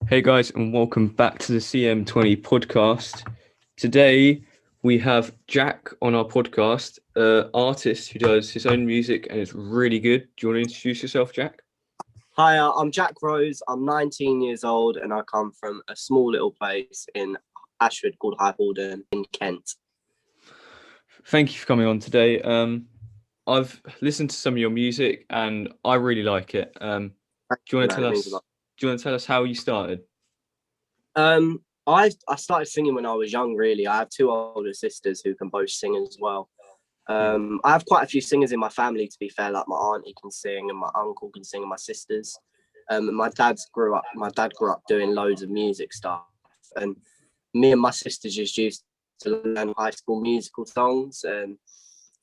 Hey guys, and welcome back to the CM20 podcast. Today we have Jack on our podcast, an artist who does his own music and is really good. Do you want to introduce yourself, Jack? Hi, I'm Jack Rose. I'm 19 years old and I come from a small little place in Ashford called High Horden in Kent. Thank you for coming on today. I've listened to some of your music and I really like it. Do you want to tell It means a us? lot. Do you want to tell us how you started? I started singing when I was young. Really, I have two older sisters who can both sing as well. Yeah. I have quite a few singers in my family. To be fair, like my auntie can sing and my uncle can sing and my sisters. And my dad grew up doing loads of music stuff, and me and my sisters just used to learn High School Musical songs, and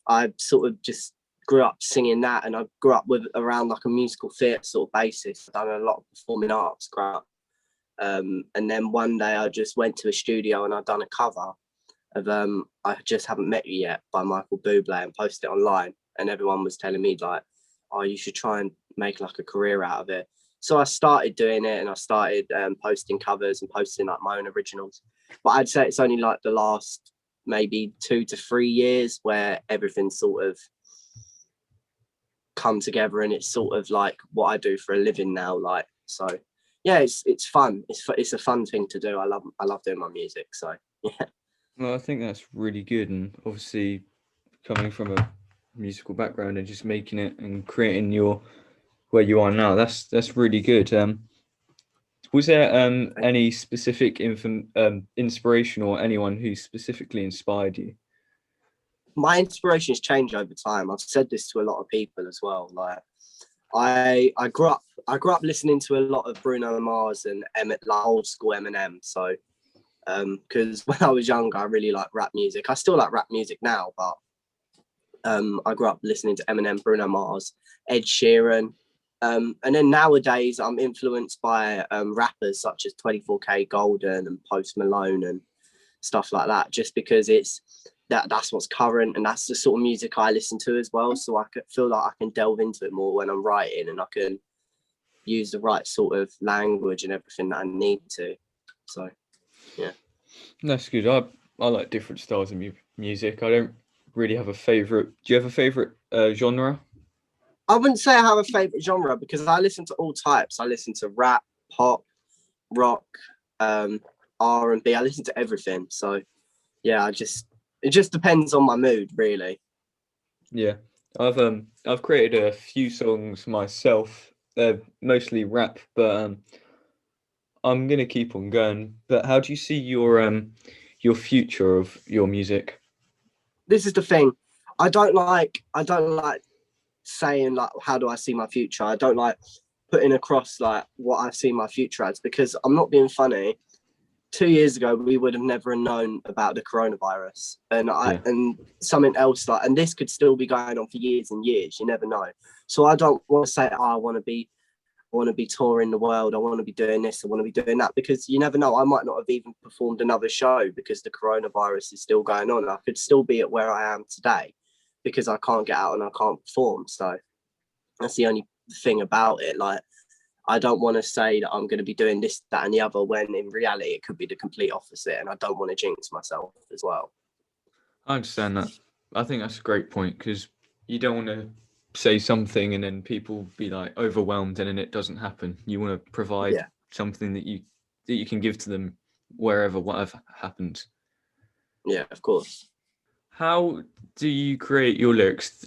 I sort of just grew up singing that, and I grew up with around like a musical theatre sort of basis. I've done a lot of performing arts growing up. And then one day I just went to a studio and I'd done a cover of I Just Haven't Met You Yet by Michael Bublé and posted it online, and everyone was telling me like, oh, you should try and make like a career out of it. So I started doing it, and I started posting covers and posting like my own originals. But I'd say it's only like the last maybe 2 to 3 years where everything sort of come together, and it's sort of like what I do for a living now. Like, so yeah, it's fun. It's a fun thing to do. I love doing my music. So yeah. Well, I think that's really good, and obviously coming from a musical background and just making it and creating your where you are now. That's really good. Was there any specific inspiration or anyone who specifically inspired you? My inspirations change over time. I've said this to a lot of people as well. Like I grew up listening to a lot of Bruno Mars and like old school Eminem. So because when I was younger, I really liked rap music. I still like rap music now, but I grew up listening to Eminem, Bruno Mars, Ed Sheeran. And then nowadays, I'm influenced by rappers such as 24K Golden and Post Malone and stuff like that, just because that's what's current, and that's the sort of music I listen to as well. So I feel like I can delve into it more when I'm writing, and I can use the right sort of language and everything that I need to. So yeah. That's good. I like different styles of music. I don't really have a favorite. Do you have a favorite genre? I wouldn't say I have a favorite genre because I listen to all types. I listen to rap, pop, rock, R&B. I listen to everything. So yeah, it just depends on my mood, really. Yeah, I've created a few songs myself. They're mostly rap, but I'm gonna keep on going. But how do you see your future of your music? This is the thing. I don't like saying like how do I see my future. I don't like putting across like what I see my future as, because I'm not being funny. 2 years ago we would have never known about the coronavirus, Yeah, and something else, like, and this could still be going on for years and years. You never know. So I don't want to say, oh, I want to be touring the world, I want to be doing this, I want to be doing that, because you never know. I might not have even performed another show because the coronavirus is still going on. I could still be at where I am today because I can't get out and I can't perform. So that's the only thing about it. Like, I don't want to say that I'm going to be doing this, that, and the other, when in reality it could be the complete opposite. And I don't want to jinx myself as well. I understand that. I think that's a great point because you don't want to say something and then people be like overwhelmed and then it doesn't happen. You want to provide Yeah, something that you can give to them wherever whatever happens. yeah, of course. How do you create your lyrics?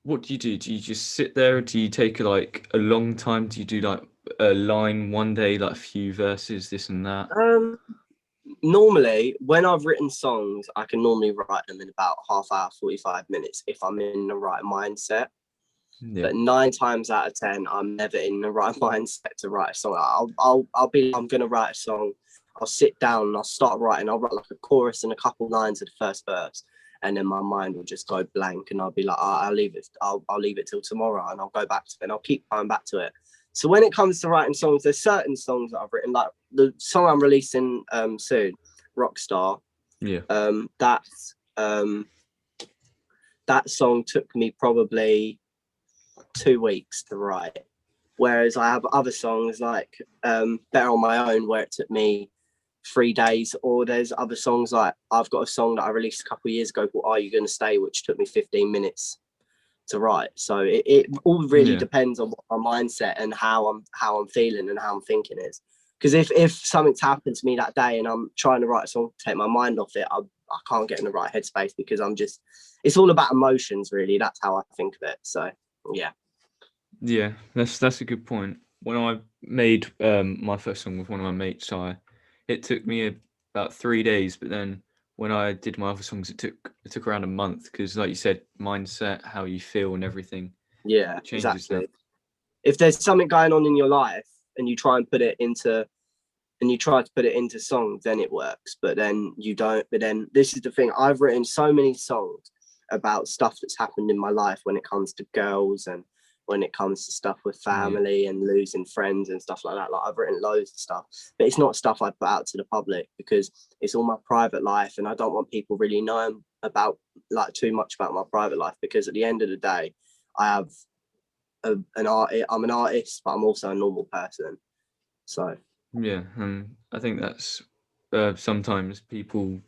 What do you do? Do you just sit there? Do you take like a long time? Do you do like a line one day, like a few verses, this and that? Um, Normally, when I've written songs, I can normally write them in about half hour, 45 minutes if I'm in the right mindset. Yeah, But 9 times out of 10, I'm never in the right mindset to write a song. I'm gonna write a song. I'll sit down and I'll start writing. I'll write like a chorus and a couple lines of the first verse, and then my mind will just go blank, and I'll be like, I'll leave it. I'll leave it till tomorrow, and I'll go back to it, and I'll keep going back to it. So when it comes to writing songs, there's certain songs that I've written, like the song I'm releasing soon, Rockstar. yeah, Um, that um, that song took me probably 2 weeks to write. Whereas I have other songs like Better on My Own, where it took me 3 days, or there's other songs like I've got a song that I released a couple of years ago called Are You Gonna Stay, which took me 15 minutes to write. So it all really Yeah. depends on what my mindset and how I'm feeling and how I'm thinking is. Because if something's happened to me that day and I'm trying to write a song to take my mind off it, I can't get in the right headspace, because it's all about emotions, really. That's how I think of it. So yeah. Yeah, that's a good point. When I made my first song with one of my mates, it took me about 3 days, but then when I did my other songs, it took around a month, because, like you said, mindset, how you feel, and everything Yeah, changes that. exactly. If there's something going on in your life and you try and try to put it into songs, then it works. But then you don't. But then this is the thing. I've written so many songs about stuff that's happened in my life, when it comes to girls and when it comes to stuff with Yeah, family and losing friends and stuff like that. Like, I've written loads of stuff, but it's not stuff I put out to the public, because it's all my private life, and I don't want people really knowing about, like, too much about my private life, because at the end of the day, I have I'm an artist, but I'm also a normal person. So yeah, and I think that's sometimes people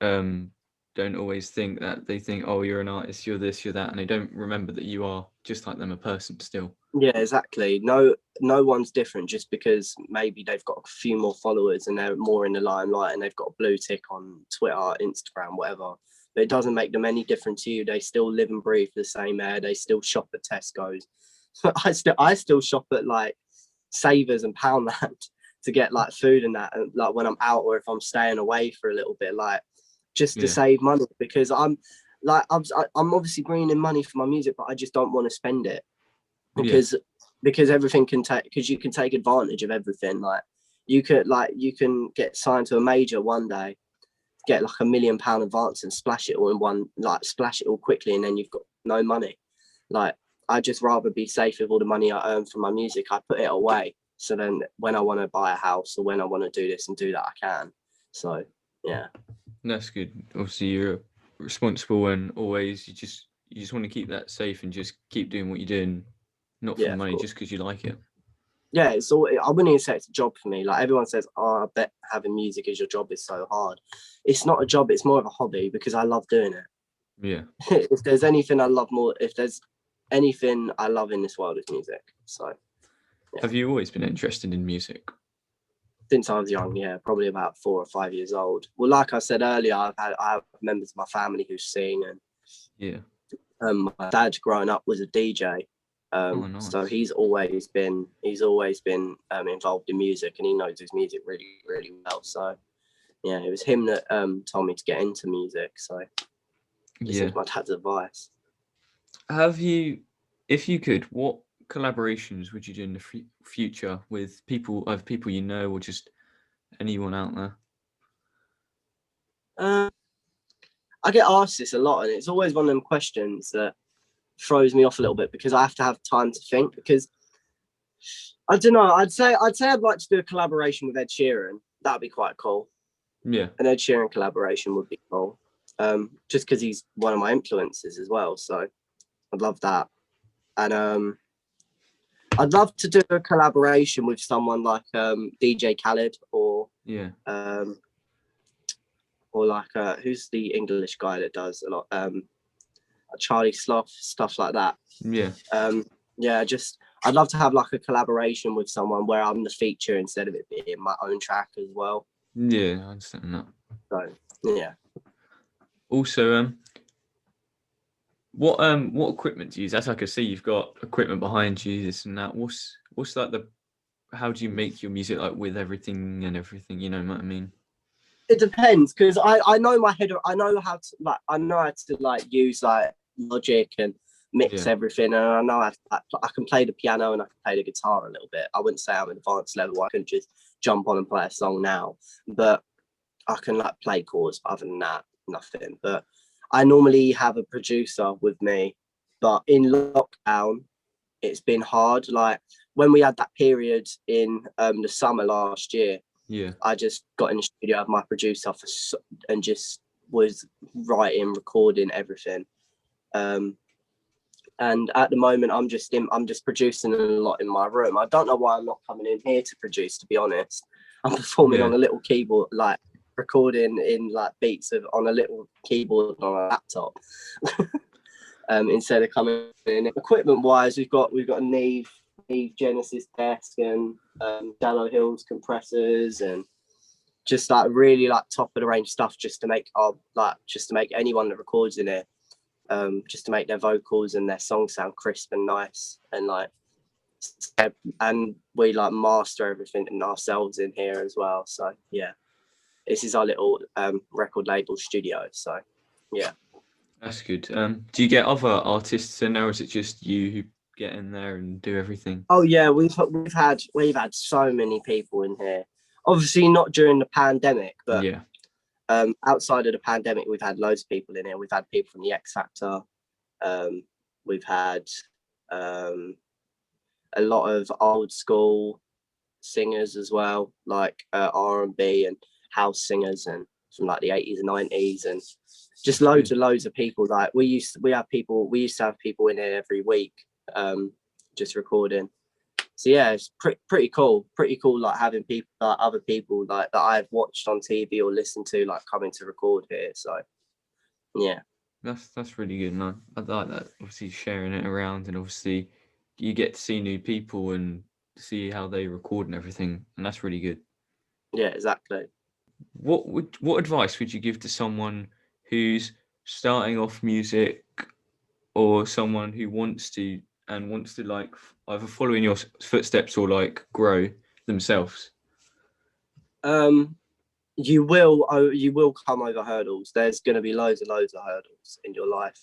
um, don't always think that. They think, oh, you're an artist, you're this, you're that, and they don't remember that you are just like them, a person still. yeah, exactly. No one's different just because maybe they've got a few more followers and they're more in the limelight and they've got a blue tick on Twitter, Instagram, whatever. But it doesn't make them any different to you. They still live and breathe the same air. They still shop at Tesco's. I still shop at, like, Savers and Poundland to get, like, food and that, and, like, when I'm out, or if I'm staying away for a little bit, like, just to Yeah, save money, because I'm obviously bringing in money for my music, but I just don't want to spend it, yeah, because everything can take because you can take advantage of everything. Like, you can get signed to a major one day, get like £1 million advance, and splash it all in one, like, splash it all quickly, and then you've got no money. Like, I just rather be safe with all the money I earn from my music. I put it away, so then when I want to buy a house or when I want to do this and do that, I can. So yeah. that's good. Obviously, you're responsible, and always you just want to keep that safe and just keep doing what you're doing, not for Yeah, the of money, course. just because you like it. Yeah, it's all. I wouldn't even say it's a job for me. Like, everyone says, "Oh, I bet having music as your job is so hard." It's not a job. It's more of a hobby, because I love doing it. Yeah. If there's anything I love more, if there's anything I love in this world, it's music. So yeah, Have you always been interested in music? since I was young, yeah, probably about 4 or 5 years old. Well, like I said earlier, I have members of my family who sing, and Yeah. my dad growing up was a DJ. Oh, So nice. he's always been involved in music, and he knows his music really, really well. So yeah, it was him that told me to get into music. So listen Yeah. to my dad's advice. Have you, if you could, what collaborations would you do in the future with people, either people you know or just anyone out there? Uh, I get asked this a lot, and it's always one of them questions that throws me off a little bit, because I have to have time to think. Because I don't know, I'd say I'd like to do a collaboration with Ed Sheeran. That'd be quite cool. Yeah. An Ed Sheeran collaboration would be cool. Just because he's one of my influences as well. So I'd love that. And I'd love to do a collaboration with someone like DJ Khaled, Yeah. um, or like who's the English guy that does a lot, Charlie Sloth, stuff like that. Yeah. Um, yeah, just I'd love to have like a collaboration with someone where I'm the feature instead of it being my own track as well. Yeah, I understand that. So yeah. Also, what equipment do you use? As I can see, you've got equipment behind you, this and that. What's like the how do you make your music, like, with everything and everything? You know what I mean? It depends, because I know my head. I know how to like use like Logic and mix Yeah. everything, and I know I can play the piano and I can play the guitar a little bit. I wouldn't say I'm an advanced level. I can just jump on and play a song now, but I can like play chords. Other than that, nothing. But I normally have a producer with me. But in lockdown, it's been hard. Like, when we had that period in the summer last year, Yeah. I just got in the studio with my producer and just was writing, recording everything. Um, And at the moment, I'm just producing a lot in my room. I don't know why I'm not coming in here to produce, to be honest. I'm performing on a little keyboard, like recording in like beats on a little keyboard on a laptop. Instead of coming in. Equipment wise, we've got a Neve Genesis desk and Shallow Hills compressors, and just like really like top of the range stuff, just to make anyone that records in it, just to make their vocals and their songs sound crisp and nice, and like, and we like master everything ourselves in here as well. So yeah, this is our little record label studio. So yeah. That's good. Do you get other artists in there, or is it just you who get in there and do everything? Oh yeah, we've had so many people in here. Obviously not during the pandemic, but yeah, outside of the pandemic, we've had loads of people in here. We've had people from the X Factor. We've had a lot of old school singers as well, like R&B and house singers, and from like the 80s and 90s, and just loads of people. Like we used to have people in here every week, just recording. So yeah, it's pretty cool, like having people, like other people like that I've watched on TV or listened to, like coming to record here. So yeah, that's really good. And I like that. Obviously, sharing it around, and obviously, you get to see new people and see how they record and everything, and that's really good. yeah, exactly. What advice would you give to someone who's starting off music, or someone who wants to like either follow in your footsteps or like grow themselves? You will come over hurdles. There's going to be loads of hurdles in your life.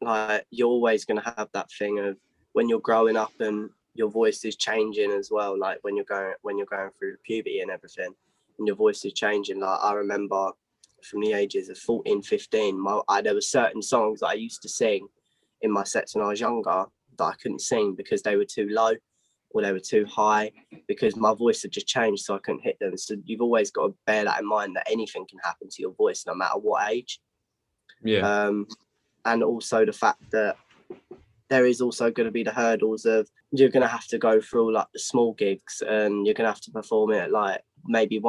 Like you're always going to have that thing of when you're growing up and your voice is changing as well. Like when you're going through puberty and everything, and your voice is changing. Like I remember from the ages of 14, 15, there were certain songs that I used to sing in my sets when I was younger that I couldn't sing because they were too low or they were too high, because my voice had just changed, so I couldn't hit them. So you've always got to bear that in mind, that anything can happen to your voice no matter what age. Yeah. And also the fact that there is also going to be the hurdles of you're going to have to go through like the small gigs, and you're going to have to perform it like maybe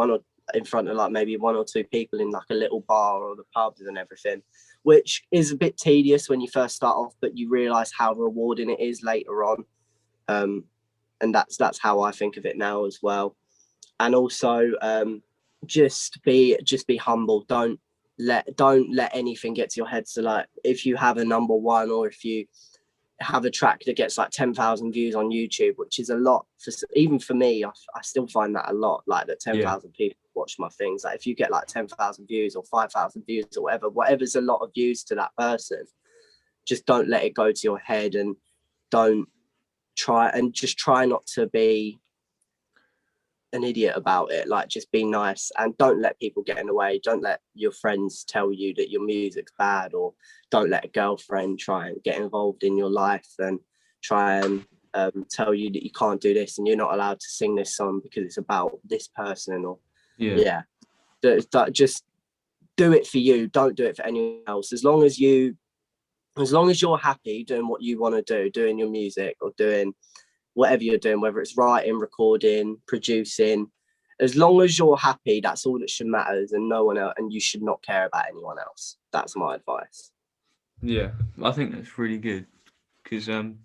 in front of like maybe one or two people in like a little bar or the pubs and everything, which is a bit tedious when you first start off, but you realize how rewarding it is later on. And that's how I think of it now as well. And also just be humble. Don't let anything get to your head. So like if you have a number one, or if you have a track that gets like 10,000 views on YouTube, which is a lot even for me, I still find that a lot, like that 10,000 people watch my things. Like if you get like 10,000 views or 5,000 views or whatever's a lot of views to that person, just don't let it go to your head, and try not to be an idiot about it. Like just be nice, and don't let people get in the way. Don't let your friends tell you that your music's bad, or don't let a girlfriend try and get involved in your life and try and tell you that you can't do this and you're not allowed to sing this song because it's about this person. Or just do it for you. Don't do it for anyone else. As long as you're happy doing what you want to do, doing your music or doing whatever you're doing, whether it's writing, recording, producing, as long as you're happy, that's all that should matter, and no one else, and you should not care about anyone else. That's my advice. Yeah, I think that's really good, because when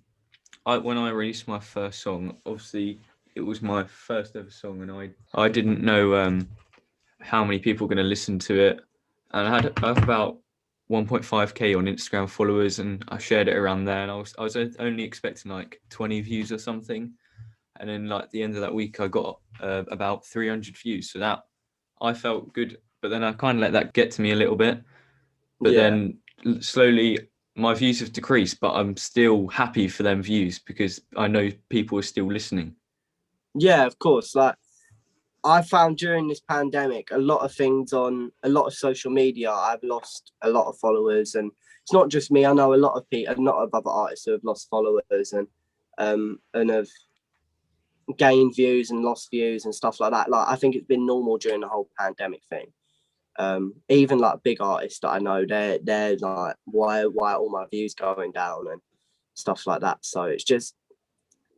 I released my first song, obviously it was my first ever song, and I didn't know how many people were going to listen to it, and I have about 1.5k on Instagram followers, and I shared it around there, and I was only expecting like 20 views or something, and then like the end of that week I got about 300 views, so that I felt good, but then I kind of let that get to me a little bit, but then slowly my views have decreased, but I'm still happy for them views because I know people are still listening. Yeah, of course. Like I found during this pandemic, a lot of things on a lot of social media, I've lost a lot of followers, and it's not just me. I know a lot of people, a lot of other artists who have lost followers and have gained views and lost views and stuff like that. Like I think it's been normal during the whole pandemic thing. Even like big artists that I know, they're like, why are all my views going down and stuff like that. So it's just,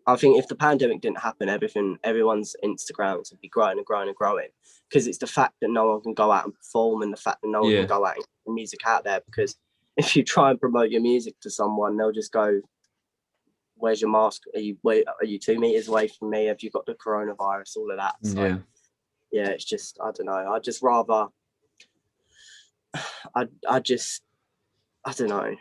I think if the pandemic didn't happen, everyone's Instagrams would be growing and growing and growing, because it's the fact that no one can go out and perform, and the fact that no one can go out and get music out there. Because if you try and promote your music to someone, they'll just go, "Where's your mask? Are you 2 meters away from me? Have you got the coronavirus?" All of that. So yeah, it's just, I don't know. I just rather, I don't know.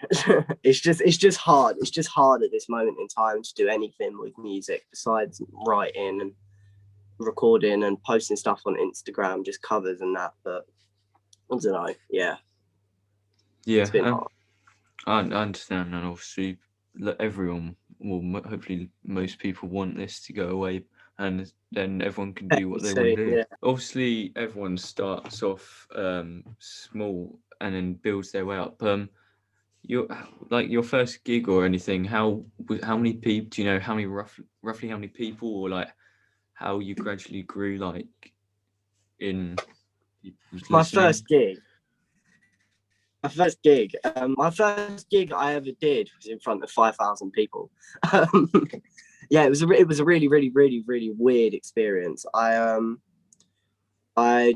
It's just hard. It's just hard at this moment in time to do anything with music besides writing and recording and posting stuff on Instagram, just covers and that. But I don't know. Yeah. It's been hard. I understand, and obviously everyone will, hopefully most people want this to go away, and then everyone can do what they want to do. Yeah. Obviously, everyone starts off small and then builds their way up. Your first gig or anything, how many people, do you know how many roughly how many people, or like how you gradually grew, like in people's My listening? my first gig I ever did was in front of 5,000 people. Yeah, it was a really, really, really, really weird experience. I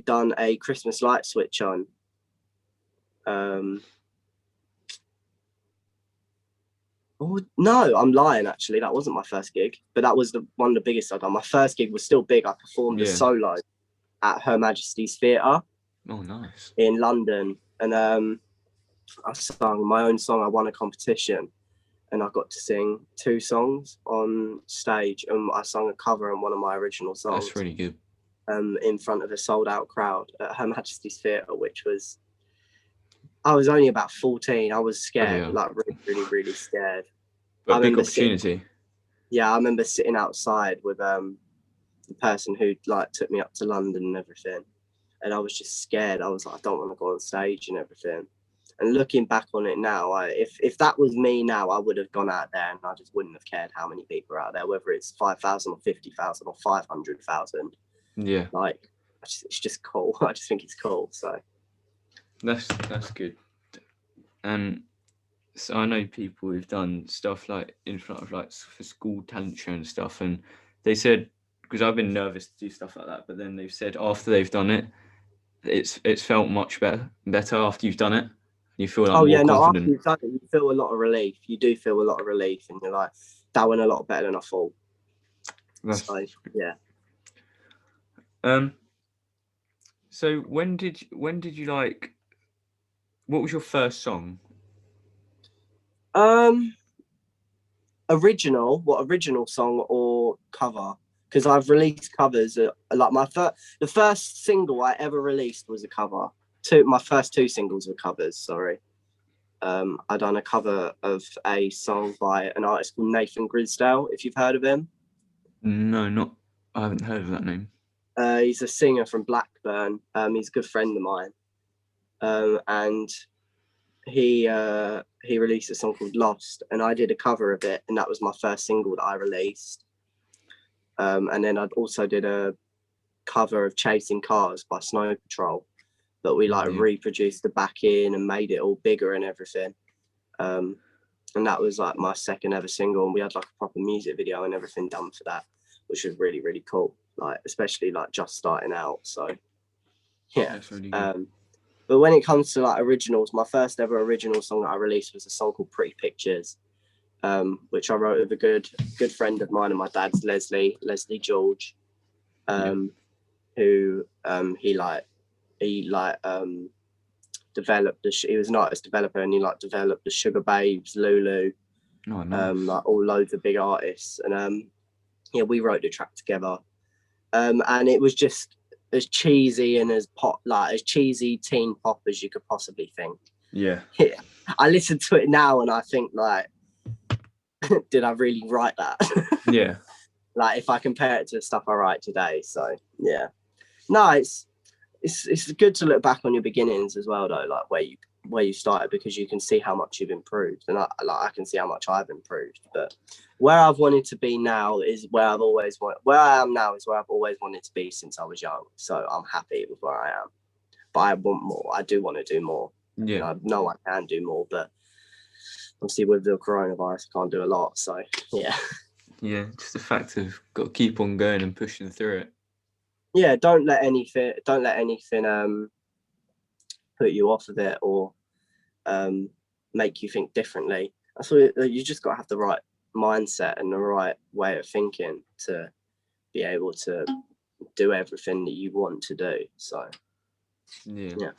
done a Christmas light switch on. Oh, no, I'm lying. Actually, that wasn't my first gig, but that was one of the biggest I've done. My first gig was still big. I performed a solo at Her Majesty's Theatre. Oh, nice. In London, and I sung my own song. I won a competition, and I got to sing 2 songs on stage, and I sung a cover on one of my original songs. That's really good. In front of a sold out crowd at Her Majesty's Theatre, which was, I was only about 14. I was scared, like really, really, really scared. But big opportunity. I remember sitting outside with the person who like took me up to London and everything, and I was just scared. I was like, I don't want to go on stage and everything. And looking back on it now, if that was me now, I would have gone out there and I just wouldn't have cared how many people are out there, whether it's 5,000 or 50,000 or 500,000. Yeah. Like, it's just cool. I just think it's cool. So that's good. And so I know people who've done stuff like in front of like for school talent show and stuff, and they said, because I've been nervous to do stuff like that, but then they've said after they've done it, it's felt much better after you've done it. You feel like more confident. After you've done it, you feel a lot of relief. You do feel a lot of relief, and you're like, that went a lot better than I thought. So, yeah. So when did you like? What was your first song? Original song or cover? Because I've released covers. Like the first single I ever released was a cover. My first 2 singles were covers. Sorry. I done a cover of a song by an artist called Nathan Grisdale. If you've heard of him. No, I haven't heard of that name. He's a singer from Blackburn. He's a good friend of mine. And he released a song called Lost, and I did a cover of it, and that was my first single that I released. And then I also did a cover of Chasing Cars by Snow Patrol, but we reproduced the backing and made it all bigger and everything. And that was like my second ever single, and we had like a proper music video and everything done for that, which was really, really cool. Like, especially like just starting out. So yeah. That's really good. But when it comes to like originals, my first ever original song that I released was a song called Pretty Pictures, which I wrote with a good friend of mine and my dad's, Leslie George, who developed he was an artist developer, and he like developed the Sugar Babes, Lulu, like all loads of big artists, and we wrote the track together, and it was just as cheesy and as cheesy teen pop as you could possibly think. Yeah. I listen to it now and I think like, did I really write that? Yeah. Like if I compare it to the stuff I write today. So yeah. No, it's good to look back on your beginnings as well though, like where you started, because you can see how much you've improved, and I can see how much I've improved. But where I've wanted to be now is where I am now is where I've always wanted to be since I was young. So I'm happy with where I am. but I want more. I do want to do more. Yeah. I know I can do more, but obviously with the coronavirus, I can't do a lot. So yeah. Yeah, just the fact of got to keep on going and pushing through it. Yeah, don't let anything put you off of it or make you think differently. That's what you just got to have the right mindset and the right way of thinking to be able to do everything that you want to do. So Yeah.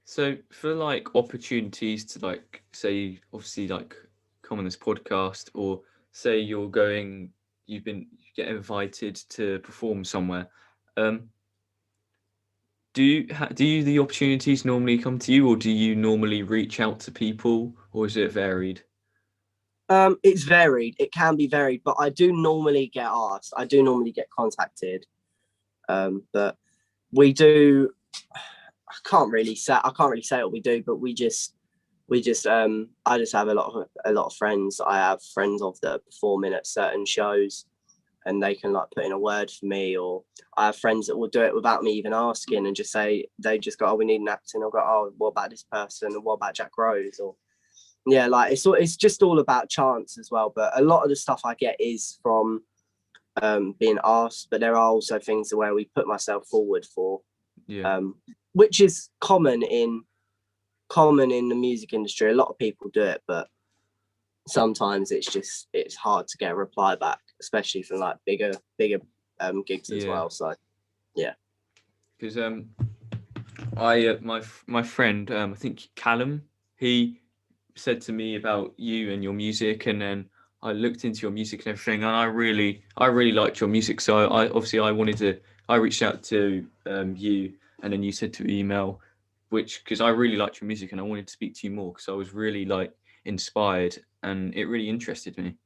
So for like opportunities to like say obviously like come on this podcast, or say you you get invited to perform somewhere, do the opportunities normally come to you, or do you normally reach out to people, or is it varied? It's varied. It can be varied, but I do normally get asked. I do normally get contacted. But we do. I can't really say what we do, but we just I just have a lot of friends. I have friends of that are performing at certain shows, and they can like put in a word for me, or I have friends that will do it without me even asking and just say, they just go, oh, we need an acting. I'll go, oh, what about this person, and what about Jack Rose? Or yeah, like it's just all about chance as well. But a lot of the stuff I get is from being asked, but there are also things where we put myself forward for, Yeah. which is common in the music industry. A lot of people do it, but sometimes it's hard to get a reply back, especially from like bigger gigs as well. So yeah, because my friend, I think Callum, he said to me about you and your music, and then I looked into your music and everything, and I really liked your music. So I reached out to you, and then you said to email, which because I really liked your music and I wanted to speak to you more because I was really like inspired and it really interested me.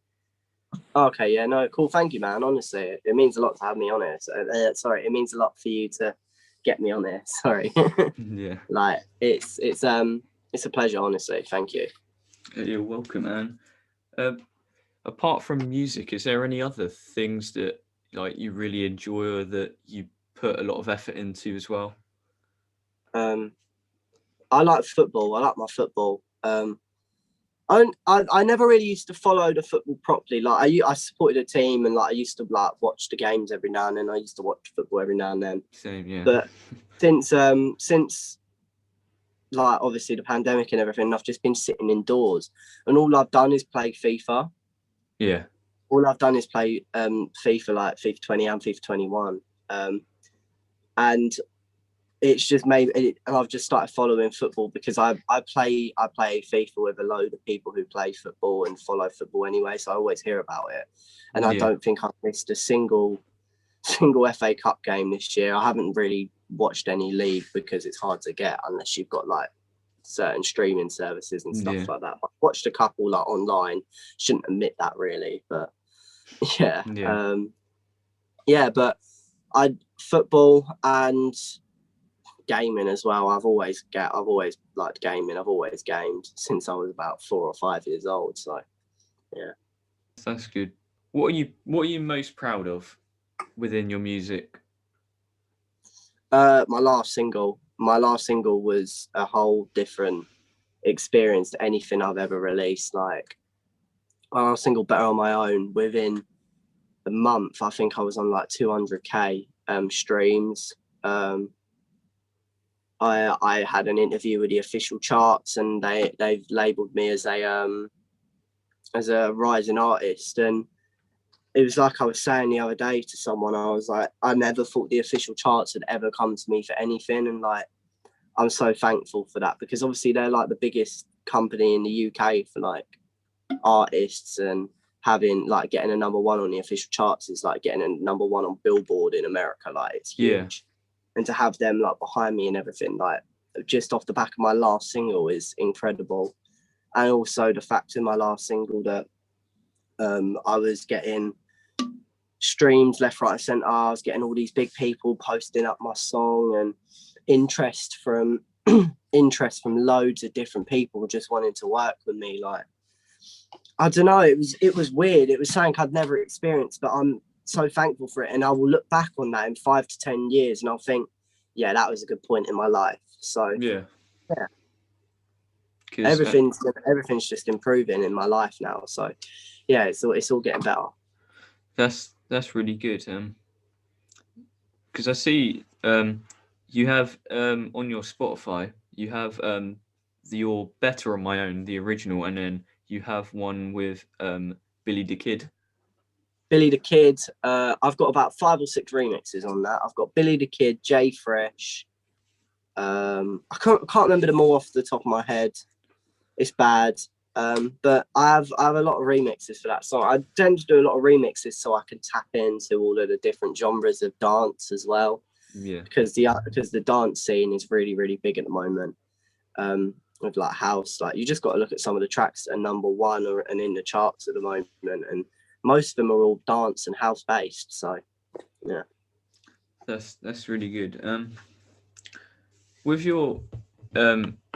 okay, yeah, no, cool, thank you, man. Honestly, it means a lot to have me on it. Sorry, it means a lot for you to get me on there. Sorry. Yeah, Like it's a pleasure, honestly. Thank you. you're welcome, man. Apart from music, is there any other things that like you really enjoy or that you put a lot of effort into as well? I like football. I like my football. I never really used to follow the football properly. Like I supported a team, and like I used to like watch the games every now and then. I used to watch football every now and then. Same, yeah. But since like obviously the pandemic and everything, I've just been sitting indoors, and all I've done is play FIFA. Yeah. All I've done is play FIFA, like FIFA 20 and FIFA 21. And it's just and I've just started following football because I play FIFA with a load of people who play football and follow football anyway, so I always hear about it. And I don't think I've missed a single FA Cup game this year. I haven't really watched any league because it's hard to get unless you've got like certain streaming services and stuff like that. I've watched a couple like online. Shouldn't admit that really, but yeah. But football and gaming as well. I've always liked gaming. I've always gamed since I was about 4 or 5 years old. So yeah. That's good. What are you most proud of within your music? My last single was a whole different experience to anything I've ever released. Like my last single, Better on My Own, within a month, I think I was on like 200k streams. I had an interview with the official charts, and they've labelled me as a rising artist. And it was like I was saying the other day to someone, I was like, I never thought the official charts had ever come to me for anything, and like I'm so thankful for that, because obviously they're like the biggest company in the UK for like artists, and having like getting a #1 on the official charts is like getting a #1 on Billboard in America. Like it's huge. And to have them like behind me and everything, like just off the back of my last single, is incredible. And also the fact in my last single that I was getting streams left, right, and centre. I was getting all these big people posting up my song, and interest from loads of different people just wanting to work with me. Like I don't know, it was weird. It was something I'd never experienced, but I'm so thankful for it. And I will look back on that in 5 to 10 years and I'll think, yeah, that was a good point in my life. So Yeah. yeah, 'Cause, everything's just improving in my life now. So yeah, it's all getting better. that's really good. Because I see you have on your Spotify you have your Better on My Own, the original, and then you have one with Billy the Kid. Billy the Kid, I've got about 5 or 6 remixes on that. I've got Billy the Kid, J Fresh. I can't remember them all off the top of my head. It's bad. But I have a lot of remixes for that song. I tend to do a lot of remixes so I can tap into all of the different genres of dance as well. Yeah. Because the dance scene is really, really big at the moment. With like house, like you just got to look at some of the tracks that are number 1 and in the charts at the moment, and most of them are all dance and house based. So yeah, That's really good. With your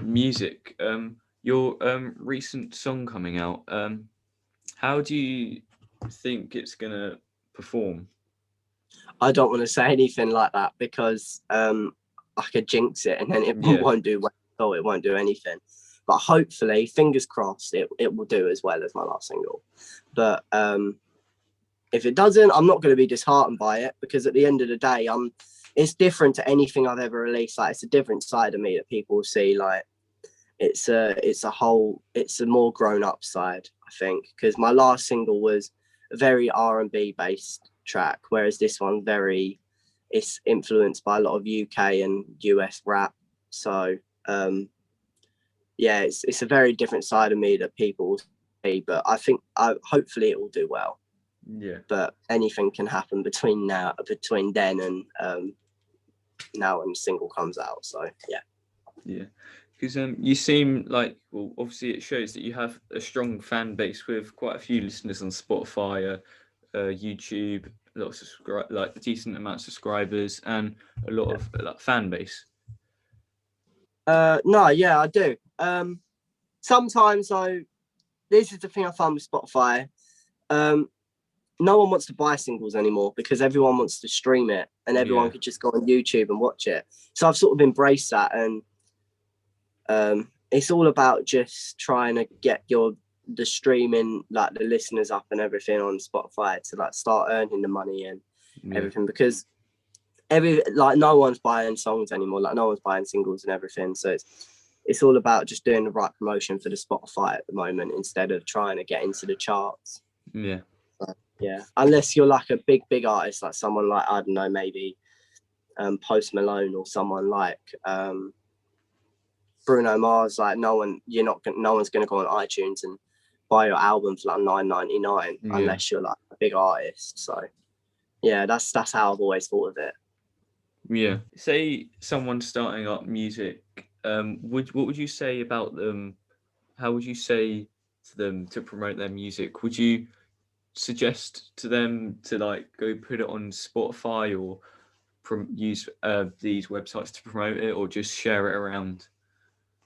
music, your recent song coming out, how do you think it's gonna perform? I don't want to say anything like that because I could jinx it and then it Yeah. won't do well. So it won't do anything. But hopefully, fingers crossed, it will do as well as my last single. But if it doesn't, I'm not going to be disheartened by it, because at the end of the day, it's different to anything I've ever released. Like, it's a different side of me that people will see. Like, it's a more grown up side, I think, because my last single was a very R&B based track, whereas this one it's influenced by a lot of UK and US rap. So yeah, it's a very different side of me that people will see, but I think hopefully it will do well. Yeah. But anything can happen between then and now when the single comes out. So yeah. Yeah. Because you seem like, well, obviously it shows that you have a strong fan base with quite a few listeners on Spotify, YouTube, a lot of like a decent amount of subscribers, and a lot of like fan base. No, yeah, I do. Sometimes though, this is the thing I found with Spotify. No one wants to buy singles anymore because everyone wants to stream it, and everyone could just go on YouTube and watch it. So I've sort of embraced that, and it's all about just trying to get the streaming, like the listeners up and everything on Spotify to like start earning the money and everything, because no one's buying songs anymore, like no one's buying singles and everything. So it's all about just doing the right promotion for the Spotify at the moment instead of trying to get into the charts. Yeah. Yeah, unless you're like a big artist, like someone like, I don't know, maybe Post Malone or someone like Bruno Mars. Like no one's going to go on iTunes and buy your album for like $9.99 unless you're like a big artist. So yeah, that's how I've always thought of it. Yeah. Say someone's starting up music, what would you say about them? How would you say to them to promote their music? Would you suggest to them to like go put it on Spotify, or use these websites to promote it, or just share it around?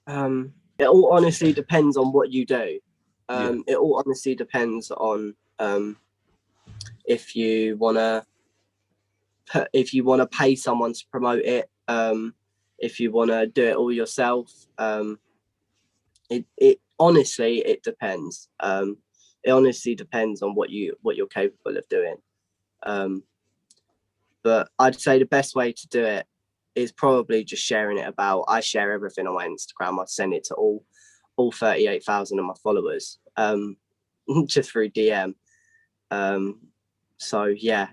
It all honestly depends on what you do. It all honestly depends on if you wanna pay someone to promote it, if you wanna do it all yourself. It honestly, it depends. It honestly depends on what you're capable of doing. But I'd say the best way to do it is probably just sharing it about. I share everything on my Instagram. I send it to all 38,000 of my followers, just through DM. So yeah,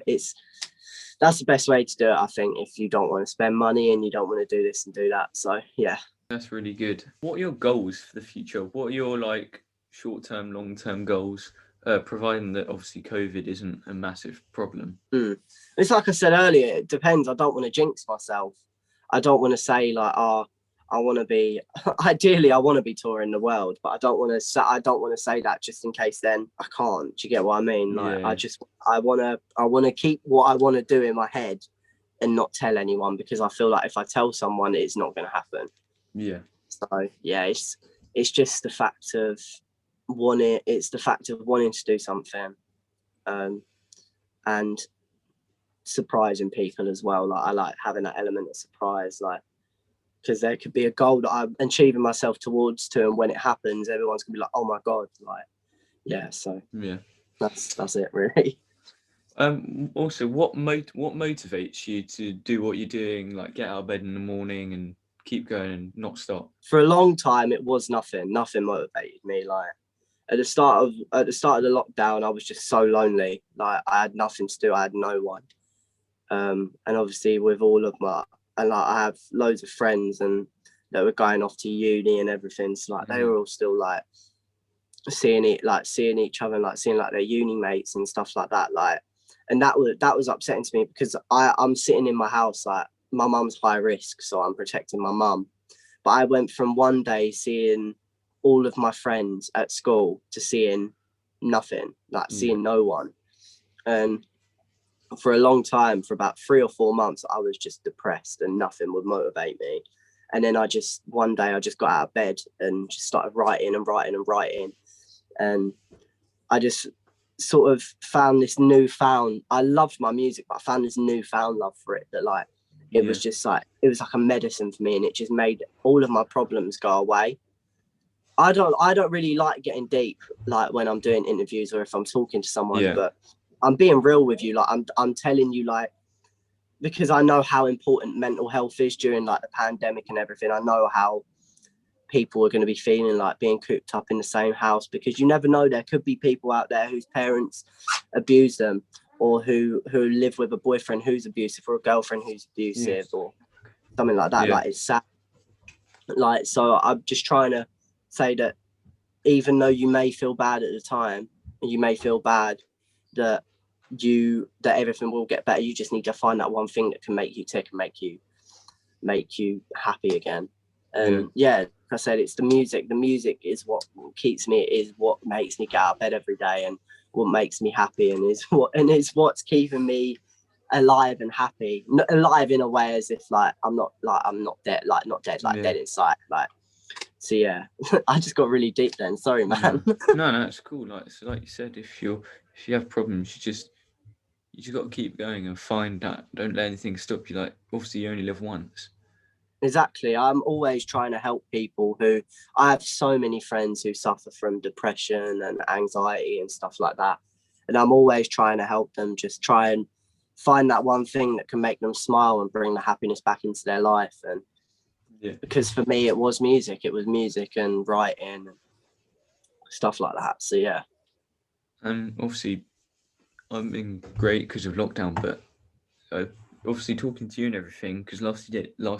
that's the best way to do it, I think, if you don't want to spend money and you don't want to do this and do that. So yeah. That's really good. What are your goals for the future? What are your like short-term, long-term goals? Providing that obviously COVID isn't a massive problem. It's like I said earlier, it depends. I don't want to jinx myself. I don't want to say like, I want to be ideally I want to be touring the world, but I don't want to say that just in case then I can't. Do you get what I mean? Like I want to keep what I want to do in my head and not tell anyone, because I feel like if I tell someone, it's not going to happen. Yeah. So yeah, it's just the fact of wanting to do something, and surprising people as well. Like, I like having that element of surprise, like, because there could be a goal that I'm achieving myself towards to, and when it happens, everyone's gonna be like, oh my god, like, yeah. So Yeah. that's it, really. Also, what motivates you to do what you're doing, like get out of bed in the morning and keep going and not stop? For a long time, it was nothing motivated me. Like, at the start of the lockdown, I was just so lonely. Like, I had nothing to do. I had no one. And obviously with all of my, and like, I have loads of friends and that were going off to uni and everything. So like, they were all still like seeing each other and like seeing like their uni mates and stuff like that. Like, and that was upsetting to me, because I'm sitting in my house, like, my mum's high risk, so I'm protecting my mum. But I went from one day seeing all of my friends at school to seeing nothing, like seeing no one. And for a long time, for about 3 or 4 months, I was just depressed and nothing would motivate me. And then one day I just got out of bed and just started writing and writing and writing. And I just sort of found this newfound, I loved my music, but I found this newfound love for it, that like, it was just like, it was like a medicine for me, and it just made all of my problems go away. I don't really like getting deep, like when I'm doing interviews or if I'm talking to someone, but I'm being real with you. Like, I'm telling you, like, because I know how important mental health is during like the pandemic and everything. I know how people are going to be feeling, like being cooped up in the same house, because you never know, there could be people out there whose parents abuse them, or who live with a boyfriend who's abusive, or a girlfriend who's abusive, or something like that. Like, it's sad. Like, so I'm just trying to say that even though you may feel bad at the time, and you may feel bad, that everything will get better. You just need to find that one thing that can make you tick and make you happy again. And like I said, it's the music. The music is what keeps me, is what makes me get out of bed every day, and what makes me happy, and is what's keeping me alive and happy. Not alive in a way as if like I'm not dead, like not dead, like dead inside. Like, so yeah. I just got really deep then. Sorry, man. No, it's cool. Like you said, if you have problems, you just got to keep going and find that. Don't let anything stop you. Like, obviously, you only live once. Exactly. I'm always trying to help people I have so many friends who suffer from depression and anxiety and stuff like that. And I'm always trying to help them just try and find that one thing that can make them smile and bring the happiness back into their life. And because for me, it was music and writing and stuff like that. So yeah. And obviously, I've been great because of lockdown, but obviously talking to you and everything, because last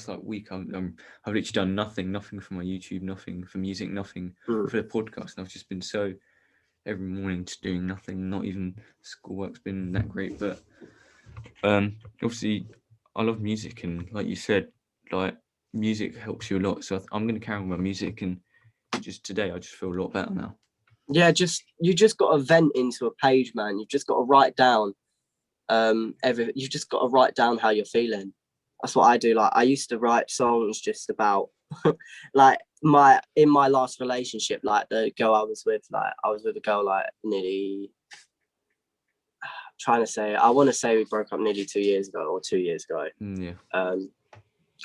like week I've literally done nothing for my YouTube, nothing for music, nothing for the podcast, and I've just been so every morning just doing nothing. Not even schoolwork's been that great, but obviously I love music, and like you said, like music helps you a lot. So I'm going to carry on my music, and just today I just feel a lot better now. Yeah, you just got to vent into a page, man. You've just got to write down you've just got to write down how you're feeling. That's what I do. Like, I used to write songs just about like in my last relationship, like the girl I was with a girl like nearly I want to say we broke up nearly 2 years ago or 2 years ago.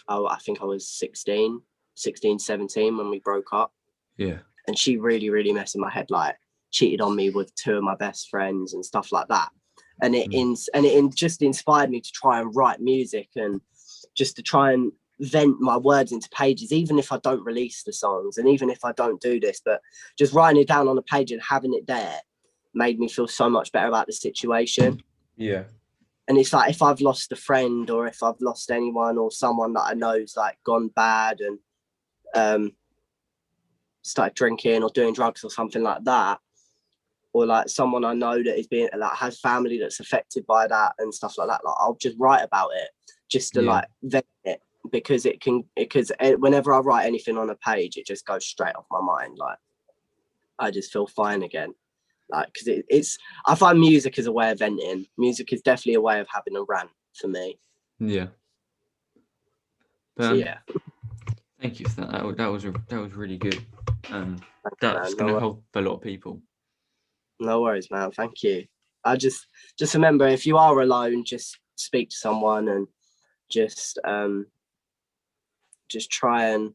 I think I was 16, 17 when we broke up. Yeah. And she really, really messed in my head, like cheated on me with 2 of my best friends and stuff like that. And it just inspired me to try and write music, and just to try and vent my words into pages, even if I don't release the songs, and even if I don't do this, but just writing it down on a page and having it there made me feel so much better about the situation. Yeah. And it's like, if I've lost a friend, or if I've lost anyone or someone that I know's like gone bad and started drinking or doing drugs or something like that, or like someone I know that is being like has family that's affected by that and stuff like that, like I'll just write about it just to like vent it, because whenever I write anything on a page, it just goes straight off my mind. Like, I just feel fine again. Like, because it's I find music is a way of venting. Music is definitely a way of having a rant for me. Yeah. So yeah. Thank you for that. That was really good. That's going to help a lot of people. No worries, man. Thank you. I just remember, if you are alone, just speak to someone and just try and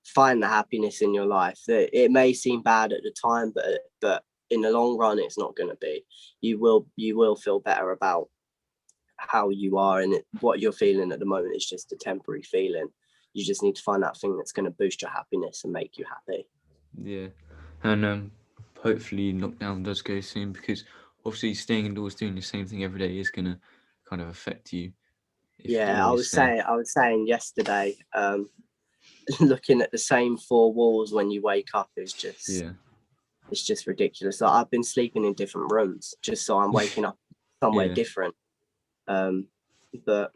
find the happiness in your life. It may seem bad at the time, but in the long run, it's not going to be. You will feel better about how you are, and what you're feeling at the moment is just a temporary feeling. You just need to find that thing that's going to boost your happiness and make you happy. Yeah, and hopefully lockdown does go soon, because obviously staying indoors doing the same thing every day is gonna kind of affect you. Yeah, I was saying yesterday, looking at the same four walls when you wake up is just it's just ridiculous. Like, I've been sleeping in different rooms just so I'm waking up somewhere different. But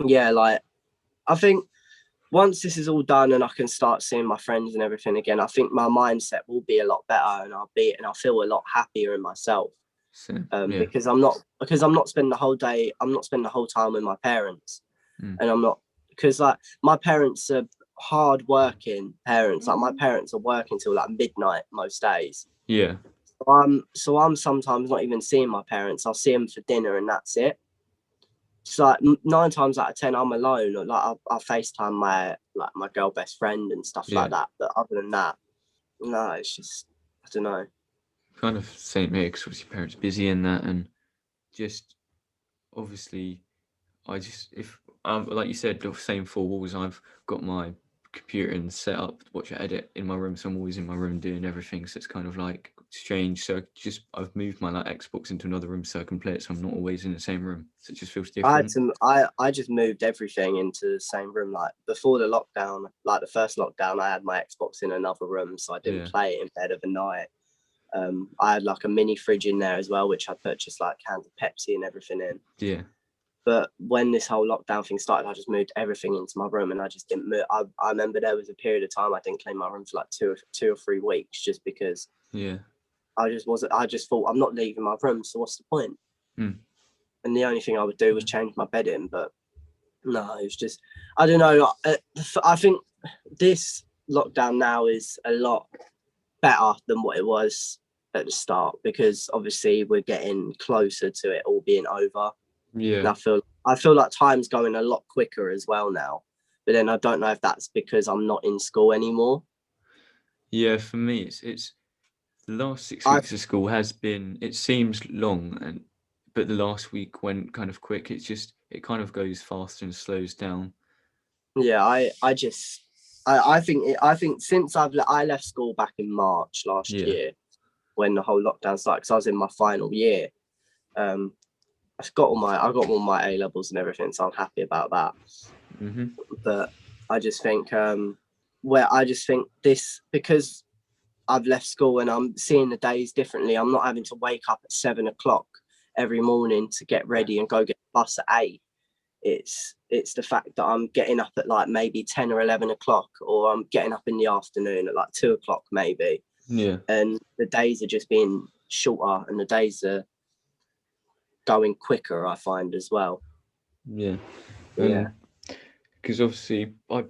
yeah, like, I think once this is all done and I can start seeing my friends and everything again, I think my mindset will be a lot better, and I'll feel a lot happier in myself. Because I'm not spending the whole day. I'm not spending the whole time with my parents, and I'm not, because like my parents are hard working parents. Like, my parents are working till like midnight most days. Yeah. So I'm sometimes not even seeing my parents. I'll see them for dinner and that's it. So like 9 times out of 10, I'm alone. Or like I'll FaceTime my girl best friend and stuff like that. But other than that, no, it's just, I don't know. Kind of same here, because obviously parents busy in that, and just obviously if like you said, the same four walls. I've got my computer and set up to watch it edit in my room, so I'm always in my room doing everything, so it's kind of like strange. So I've moved my like Xbox into another room so I can play it, so I'm not always in the same room, so it just feels different. I just moved everything into the same room. Like, before the lockdown, like the first lockdown, I had my Xbox in another room, so I didn't play it in bed overnight. I had like a mini fridge in there as well, which I purchased like cans of Pepsi and everything in. Yeah. But when this whole lockdown thing started, I just moved everything into my room, and I just didn't move. I remember there was a period of time I didn't clean my room for like two or 3 weeks, just because I just thought, I'm not leaving my room, so what's the point? And the only thing I would do was change my bed in. But no, it was just, I don't know. I think this lockdown now is a lot better than what it was at the start, because obviously we're getting closer to it all being over. And I feel like time's going a lot quicker as well now. But then I don't know if that's because I'm not in school anymore. Yeah, for me, it's the last 6 weeks of school has been, it seems long, but the last week went kind of quick. It kind of goes faster and slows down. Yeah, I think since I left school back in March last year, when the whole lockdown started, because I was in my final year. I got all my A levels and everything, so I'm happy about that. But I just think this, because I've left school and I'm seeing the days differently. I'm not having to wake up at 7 o'clock every morning to get ready and go get the bus at 8. It's the fact that I'm getting up at like maybe 10 or 11 o'clock, or I'm getting up in the afternoon at like 2 o'clock maybe. Yeah. And the days are just being shorter, and the days are going quicker, I find, as well. Yeah. Because obviously I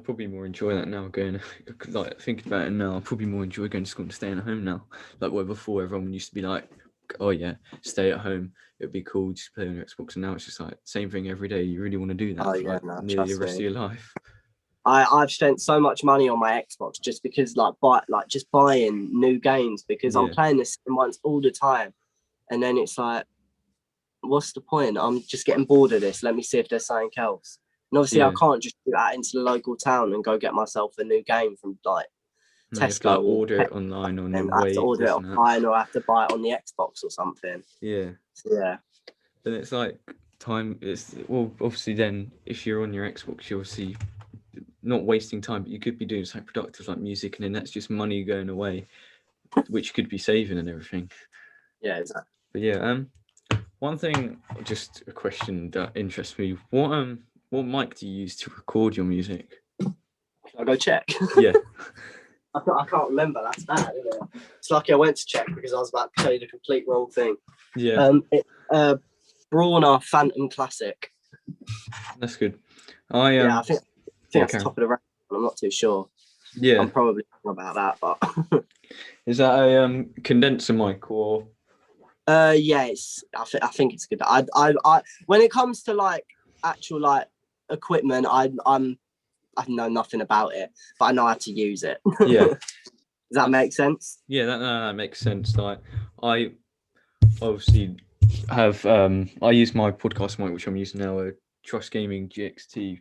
probably more enjoy that now, going like thinking about it now. I probably more enjoy going to school and staying at home now. Like, where before everyone used to be like, oh yeah, stay at home, it'd be cool, just play on your Xbox. And now it's just like same thing every day. You really want to do that for nearly the rest of your life. I've spent so much money on my Xbox just because just buying new games, because I'm playing the same ones all the time. And then it's like, what's the point? I'm just getting bored of this. Let me see if there's something else. And obviously I can't just do that into the local town and go get myself a new game from like Tesco. You have to, like, order it online, or I have to order it online, or I have to buy it on the Xbox or something. Yeah. Then it's like time. Obviously then if you're on your Xbox, you're obviously not wasting time, but you could be doing something productive like music, and then that's just money going away, which you could be saving and everything. Yeah, exactly. But one thing, just a question that interests me: what mic do you use to record your music? Can I go check? Yeah. I can't remember. That's bad, isn't it? It's lucky I went to check, because I was about to tell you the complete wrong thing. Yeah. It's Brawner Phantom Classic. That's good. I think that's top of the range. I'm not too sure. Yeah. I'm probably wrong about that, but is that a condenser mic or? Yeah, I think it's good. I when it comes to like actual like equipment, I know nothing about it, but I know how to use it. Yeah. Does that make sense? Yeah, that makes sense. Like, I obviously have I use my podcast mic, which I'm using now, a Trust Gaming GX-T.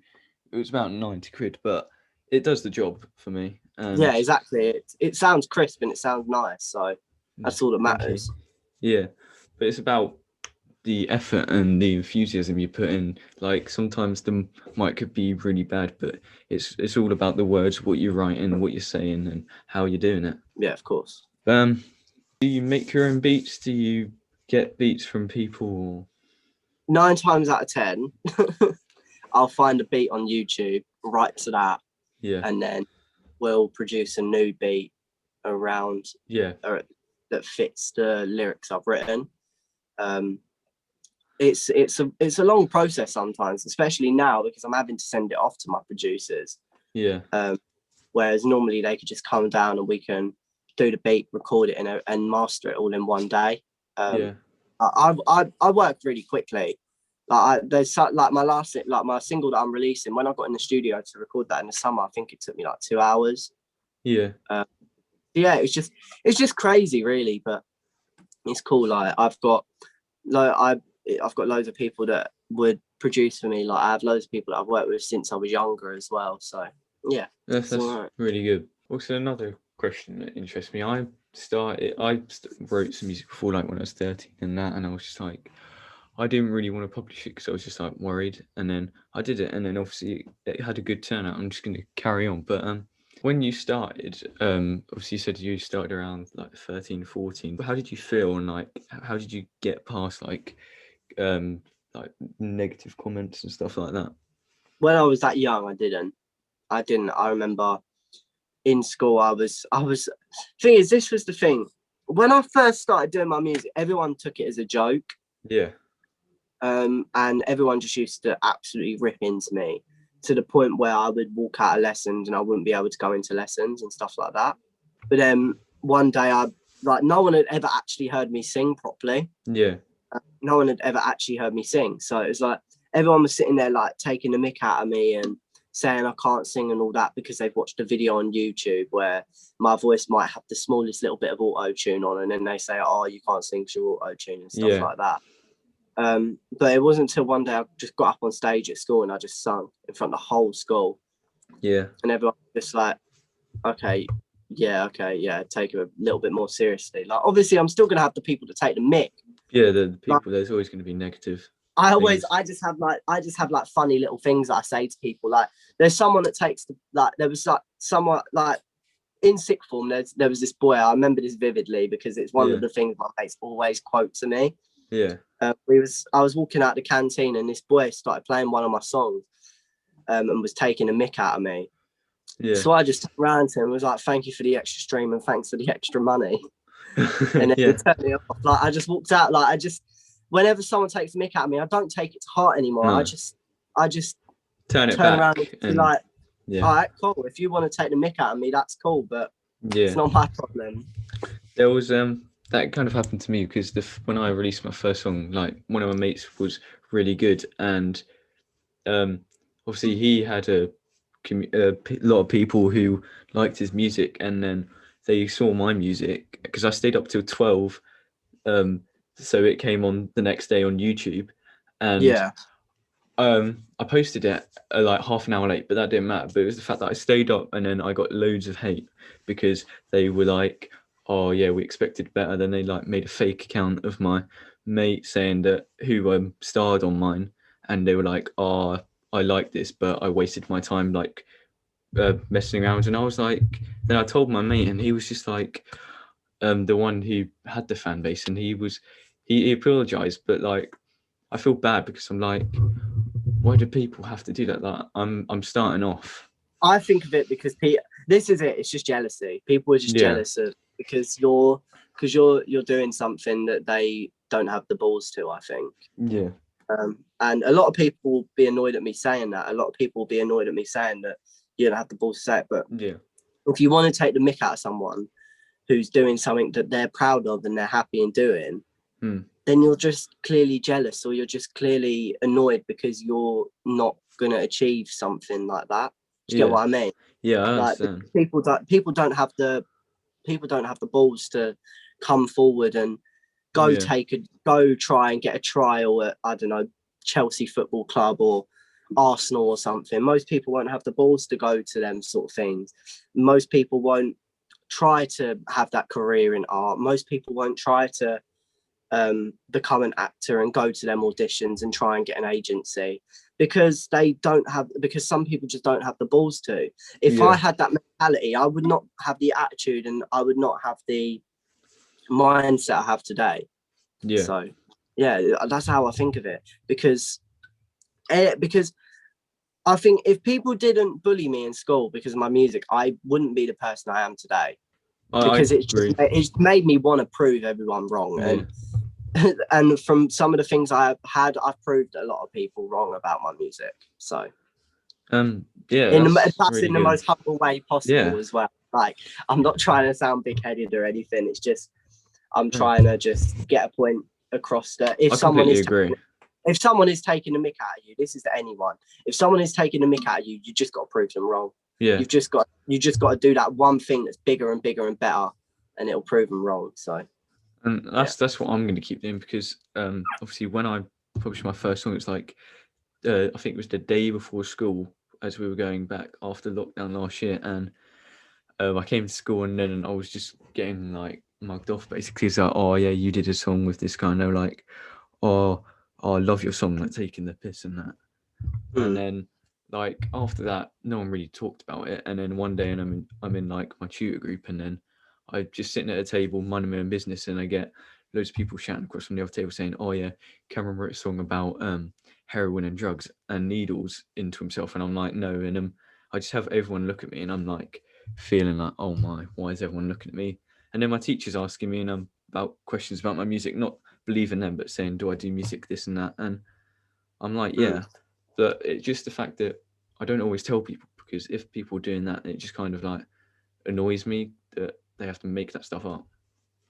It was about 90 quid, but it does the job for me. And Yeah, exactly. It sounds crisp and it sounds nice, so that's all that thank you. matters. Yeah, but it's about the effort and the enthusiasm you put in. Like, sometimes the mic could be really bad, but it's all about the words, what you're writing, what you're saying, and how you're doing it. Yeah, of course. Do you make your own beats? Do you get beats from people? 9 times out of 10, I'll find a beat on YouTube, write to that, Yeah, and then we'll produce a new beat around yeah, that fits the lyrics I've written. It's a long process sometimes, especially now because I'm having to send it off to my producers. yeah, Whereas normally they could just come down and we can do the beat, record it, and master it all in one day. yeah, I work really quickly. There's like my single that I'm releasing. When I got in the studio to record that in the summer, I think it took me like 2 hours. yeah, Yeah, it's just crazy, really, but it's cool. Like I've got loads of people that would produce for me. Like I have loads of people that I've worked with since I was younger as well. So yeah, that's right. really good. Also, another question that interests me. Wrote some music before, like when I was 13 and that, and I was just like, I didn't really want to publish it because I was just like worried. And then I did it, and then obviously it had a good turnout. I'm just going to carry on. But when you started, obviously you said you started around like 13, 14. But how did you feel, and like how did you get past like negative comments and stuff like that? When I was that young, I didn't. I remember in school, I was. Thing is, this was the thing. When I first started doing my music, everyone took it as a joke. Yeah. And everyone just used to absolutely rip into me to the point where I would walk out of lessons and I wouldn't be able to go into lessons and stuff like that. But then one day, no one had ever actually heard me sing properly. Yeah. No one had ever actually heard me sing. So it was like everyone was sitting there like taking the mick out of me and saying I can't sing and all that because they've watched a video on YouTube where my voice might have the smallest little bit of auto-tune on, and then they say, oh, you can't sing because you're auto-tune and stuff like that. But it wasn't until one day I just got up on stage at school and I just sung in front of the whole school. Yeah. And everyone was just like, okay, take it a little bit more seriously. Like, obviously, I'm still going to have the people to take the mick. Yeah, the people, there's always going to be negative. I just have like funny little things that I say to people. Like, there's someone that takes there was like someone like in sixth form. There was this boy. I remember this vividly because it's one of the things my mates always quote to me. Yeah. I was walking out the canteen and this boy started playing one of my songs, and was taking a mick out of me. Yeah. So I just ran to him and was like, "Thank you for the extra stream and thanks for the extra money." And then he turned me off. Like I just walked out. Like whenever someone takes a mick out of me, I don't take it to heart anymore. No. I just turn around and be like, all right, cool. If you want to take the mick out of me, that's cool, but it's not my problem. There was that kind of happened to me because when I released my first song, like one of my mates was really good, and obviously he had a lot of people who liked his music, and then they saw my music because I stayed up till 12, so it came on the next day on YouTube, and I posted it like half an hour late, but that didn't matter. But it was the fact that I stayed up and then I got loads of hate because they were like, oh yeah, we expected better. Then they like made a fake account of my mate saying that who starred on mine, and they were like, oh, I like this, but I wasted my time like messing around. And I was like, then I told my mate, and he was just like, the one who had the fan base, and he apologized, but like I feel bad because I'm like, why do people have to do that? Like I'm starting off. I think of it because this is it. It's just jealousy. People are just jealous of because you're doing something that they don't have the balls to. I think. Yeah. And a lot of people will be annoyed at me saying that. A lot of people will be annoyed at me saying that you don't have the balls to say it. But if you want to take the mick out of someone who's doing something that they're proud of and they're happy in doing, then you're just clearly jealous, or you're just clearly annoyed because you're not gonna achieve something like that. Do you get what I mean? Yeah, I Like, understand. people don't have the balls to come forward and go try and get a trial at, I don't know, Chelsea Football Club or Arsenal or something. Most people won't have the balls to go to them sort of things. Most people won't try to have that career in art. Most people won't try to become an actor and go to them auditions and try and get an agency, because some people just don't have the balls to. If I had that mentality, I would not have the attitude, and I would not have the mindset I have today. So that's how I think of it, because I think if people didn't bully me in school because of my music, I wouldn't be the person I am today, because it's made me want to prove everyone wrong. And from some of the things I've proved a lot of people wrong about my music. So that's in the most humble way possible as well. Like, I'm not trying to sound big-headed or anything. It's just I'm trying to just get a point across that if someone is taking the mick out of you, this is to anyone. If someone is taking the mick out of you, you just got to prove them wrong. You've just got to do that one thing that's bigger and bigger and better, and it'll prove them wrong. So. And that's what I'm going to keep doing, because obviously when I published my first song, it's like I think it was the day before school, as we were going back after lockdown last year, and I came to school, and then I was just getting like mugged off basically. It's like, oh yeah, you did a song with this guy, and they're like, oh, I love your song, like taking the piss and that. And then like after that, no one really talked about it. And then one day, and I'm in like my tutor group, and then I just sitting at a table minding my own business, and I get loads of people shouting across from the other table saying, oh yeah, Cameron wrote a song about heroin and drugs and needles into himself. And I'm like, no. And I just have everyone look at me, and I'm like feeling like, oh my, why is everyone looking at me? And then my teacher's asking me about questions about my music, not believing them, but saying, do I do music, this and that? And I'm like, yeah. But it's just the fact that I don't always tell people, because if people are doing that, it just kind of like annoys me that they have to make that stuff up.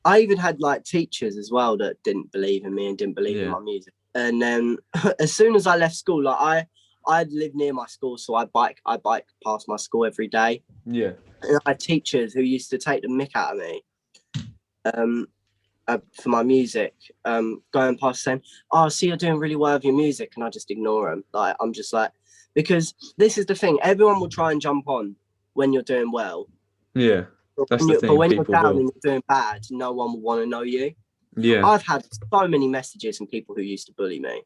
I even had like teachers as well that didn't believe in me and didn't believe in my music. And then as soon as I left school, like I live near my school, so I bike past my school every day. Yeah. And I had teachers who used to take the mick out of me for my music, going past saying, oh, see, you're doing really well with your music. And I just ignore them. Like, I'm just like, because this is the thing, everyone will try and jump on when you're doing well. Yeah. That's the thing. But when you're down and you're doing bad, no one will want to know you. Yeah. I've had so many messages from people who used to bully me,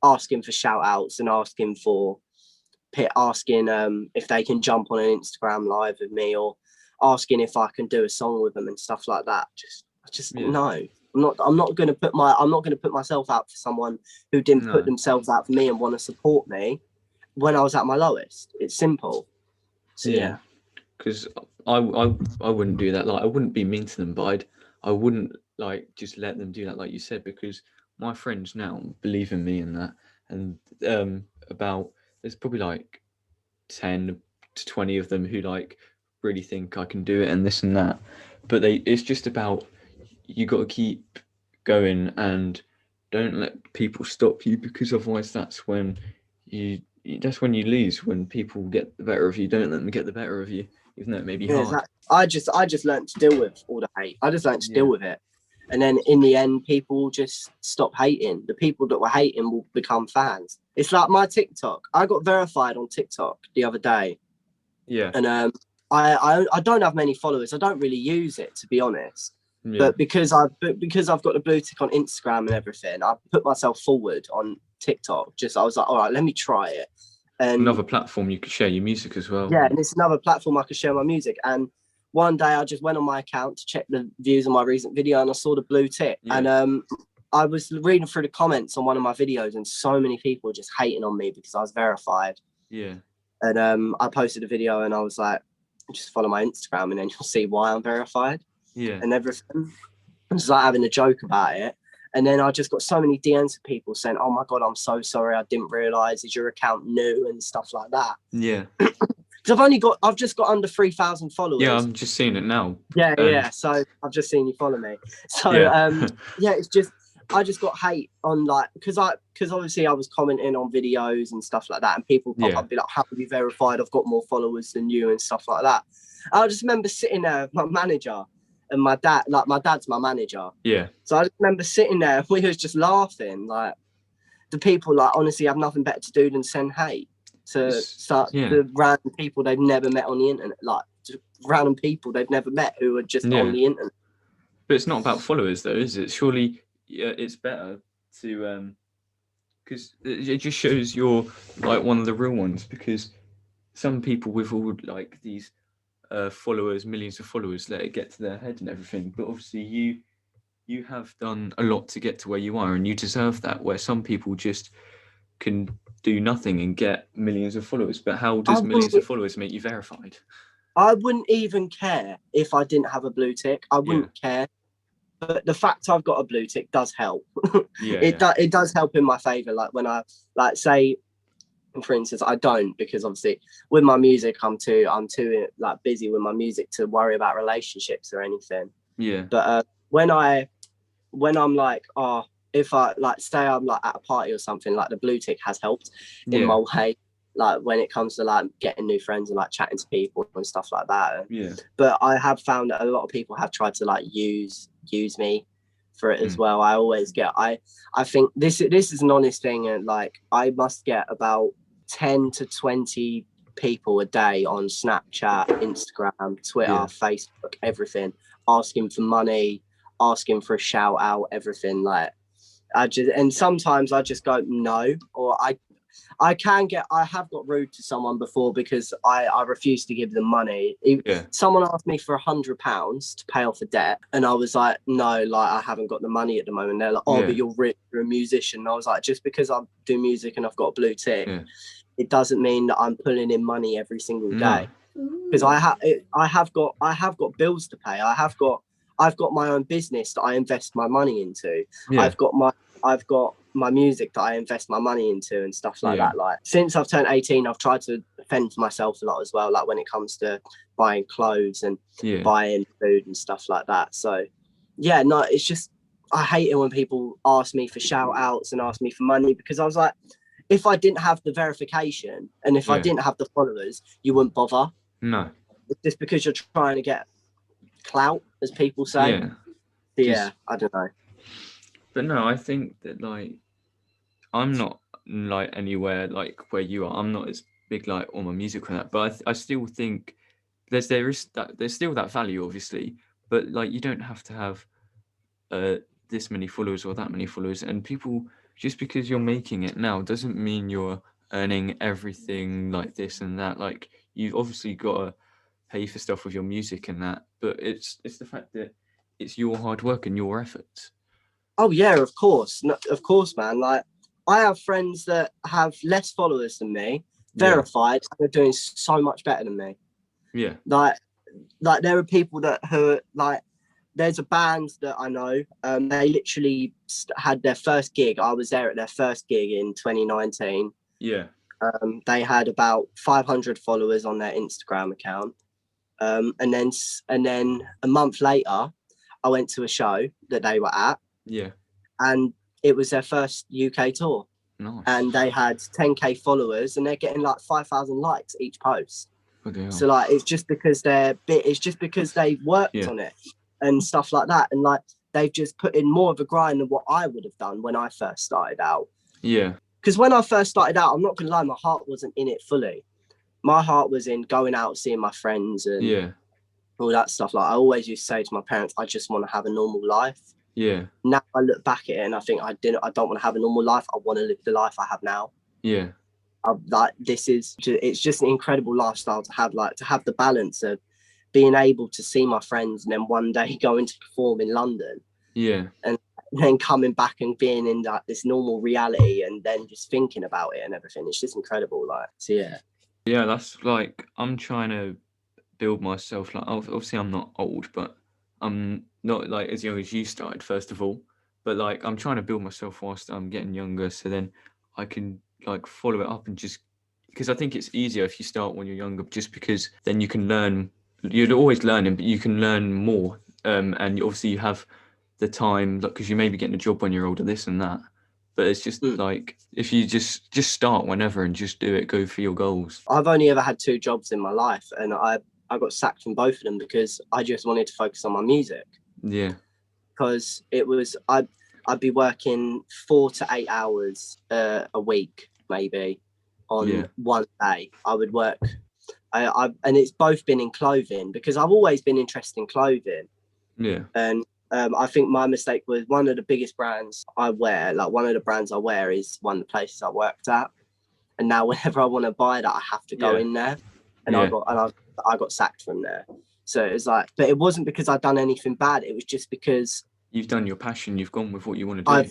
asking for shout outs and asking if they can jump on an Instagram live with me, or asking if I can do a song with them and stuff like that. No. I'm not going to put myself out for someone who didn't put themselves out for me and want to support me when I was at my lowest. It's simple. So yeah. Because I wouldn't do that. Like, I wouldn't be mean to them, but I wouldn't like just let them do that, like you said, because my friends now believe in me and that. And there's probably like 10 to 20 of them who like really think I can do it and this and that. But it's just about, you got to keep going and don't let people stop you, because otherwise that's when you lose. When people get the better of you, don't let them get the better of you, even though it may be hard. Exactly. I just learned to deal with all the hate. I just learned to deal with it. And then in the end, people will just stop hating. The people that were hating will become fans. It's like my TikTok. I got verified on TikTok the other day. Yeah. And I don't have many followers. I don't really use it, to be honest. Yeah. But because I've got the blue tick on Instagram and everything, I put myself forward on TikTok. I was like, all right, let me try it. And another platform you could share your music as well. Yeah, and it's another platform I could share my music. And one day I just went on my account to check the views on my recent video, and I saw the blue tick. Yeah. And I was reading through the comments on one of my videos, and so many people just hating on me because I was verified. Yeah. And I posted a video, and I was like, just follow my Instagram, and then you'll see why I'm verified. Yeah. And everything. I'm just like having a joke about it. And then I just got so many DMs of people saying, oh my God, I'm so sorry. I didn't realize, is your account new and stuff like that. Yeah. Because I've just got under 3,000 followers. Yeah, I'm just seeing it now. Yeah. So I've just seen you follow me. So yeah, I just got hate on like because obviously I was commenting on videos and stuff like that, and people pop up and be like, "How have you verified? I've got more followers than you," and stuff like that. I just remember sitting there with my manager and my dad. Like my dad's my manager. Yeah. So I just remember sitting there and we was just laughing. Like the people like honestly have nothing better to do than send hate to start the random people they've never met on the internet, like random people they've never met who are just on the internet. But it's not about followers though, is it? Surely it's better to because it just shows you're like one of the real ones, because some people with all like these followers, millions of followers, let it get to their head and everything. But obviously you have done a lot to get to where you are, and you deserve that, where some people just can do nothing and get millions of followers. But how does millions of followers make you verified? I wouldn't even care if I didn't have a blue tick. I wouldn't care. But the fact I've got a blue tick does help. It does help in my favor. Like when I like say, for instance, I don't, because obviously with my music I'm too like busy with my music to worry about relationships or anything. Yeah. But when I'm like, if I like say I'm like at a party or something, like the blue tick has helped in my way. Like when it comes to like getting new friends and like chatting to people and stuff like that. Yeah. But I have found that a lot of people have tried to like use me for it as well. I always get I think this is an honest thing, and like I must get about 10 to 20 people a day on Snapchat, Instagram, Twitter, Facebook, everything, asking for money, asking for a shout out, everything. Like and sometimes I just go no, or I have got rude to someone before because I refused to give them money. Someone asked me for £100 to pay off a debt, and I was like, no, like I haven't got the money at the moment. They're like, but you're rich, you're a musician. And I was like, just because I do music and I've got a blue tick, it doesn't mean that I'm pulling in money every single day. Because I have got bills to pay. I've got my own business that I invest my money into. I've got my music that I invest my money into and stuff like that. Like since I've turned 18, I've tried to fend for myself a lot as well. Like when it comes to buying clothes and buying food and stuff like that. So no, it's just, I hate it when people ask me for shout outs and ask me for money, because I was like, if I didn't have the verification and if I didn't have the followers, you wouldn't bother. No. It's just because you're trying to get clout, as people say. I don't know. But no, I think that like I'm not like anywhere like where you are. I'm not as big like on my music and that, but I still think there's still that value, obviously. But like you don't have to have this many followers or that many followers, and people, just because you're making it now doesn't mean you're earning everything like this and that. Like you've obviously got to pay for stuff with your music and that, but it's the fact that it's your hard work and your efforts. Oh yeah, of course, man. Like I have friends that have less followers than me, verified, and they're doing so much better than me. Yeah. Like there are people who like, there's a band that I know. They literally had their first gig. I was there at their first gig in 2019. Yeah. They had about 500 followers on their Instagram account. And then a month later, I went to a show that they were at. Yeah. And it was their first UK tour. Nice. And they had 10k followers, and they're getting like 5,000 likes each post. Oh, so like it's just because they've worked on it and stuff like that, and like they've just put in more of a grind than what I would have done when I first started out. Yeah. Because when I first started out, I'm not gonna lie, my heart wasn't in it fully. My heart was in going out, seeing my friends and all that stuff. Like I always used to say to my parents, I just want to have a normal life. Yeah. Now I look back at it and I think I don't want to have a normal life. I want to live the life I have now. Yeah. Like it's just an incredible lifestyle to have the balance of being able to see my friends and then one day going to perform in London. Yeah. And then coming back and being in like this normal reality and then just thinking about it and everything. It's just incredible. Like, so yeah. Yeah, that's like, I'm trying to build myself. Like, obviously I'm not old, but I'm not like as young as you started, first of all. But like, I'm trying to build myself whilst I'm getting younger, so then I can like follow it up and just, because I think it's easier if you start when you're younger, just because then you can learn. You're always learning, but you can learn more. And obviously you have the time, like, because you may be getting a job when you're older, this and that. But it's just like, if you just start whenever and just do it, go for your goals. I've only ever had 2 jobs in my life, and I got sacked from both of them because I just wanted to focus on my music. Yeah. Because it was, I'd be working 4 to 8 hours a week, maybe, on one day. I would work, and it's both been in clothing, because I've always been interested in clothing. Yeah. And I think my mistake was, one of the biggest brands I wear, like one of the brands I wear, is one of the places I worked at. And now whenever I want to buy that, I have to go in there. And I got sacked from there. So it was like, but it wasn't because I'd done anything bad. It was just because you've done your passion. You've gone with what you want to do.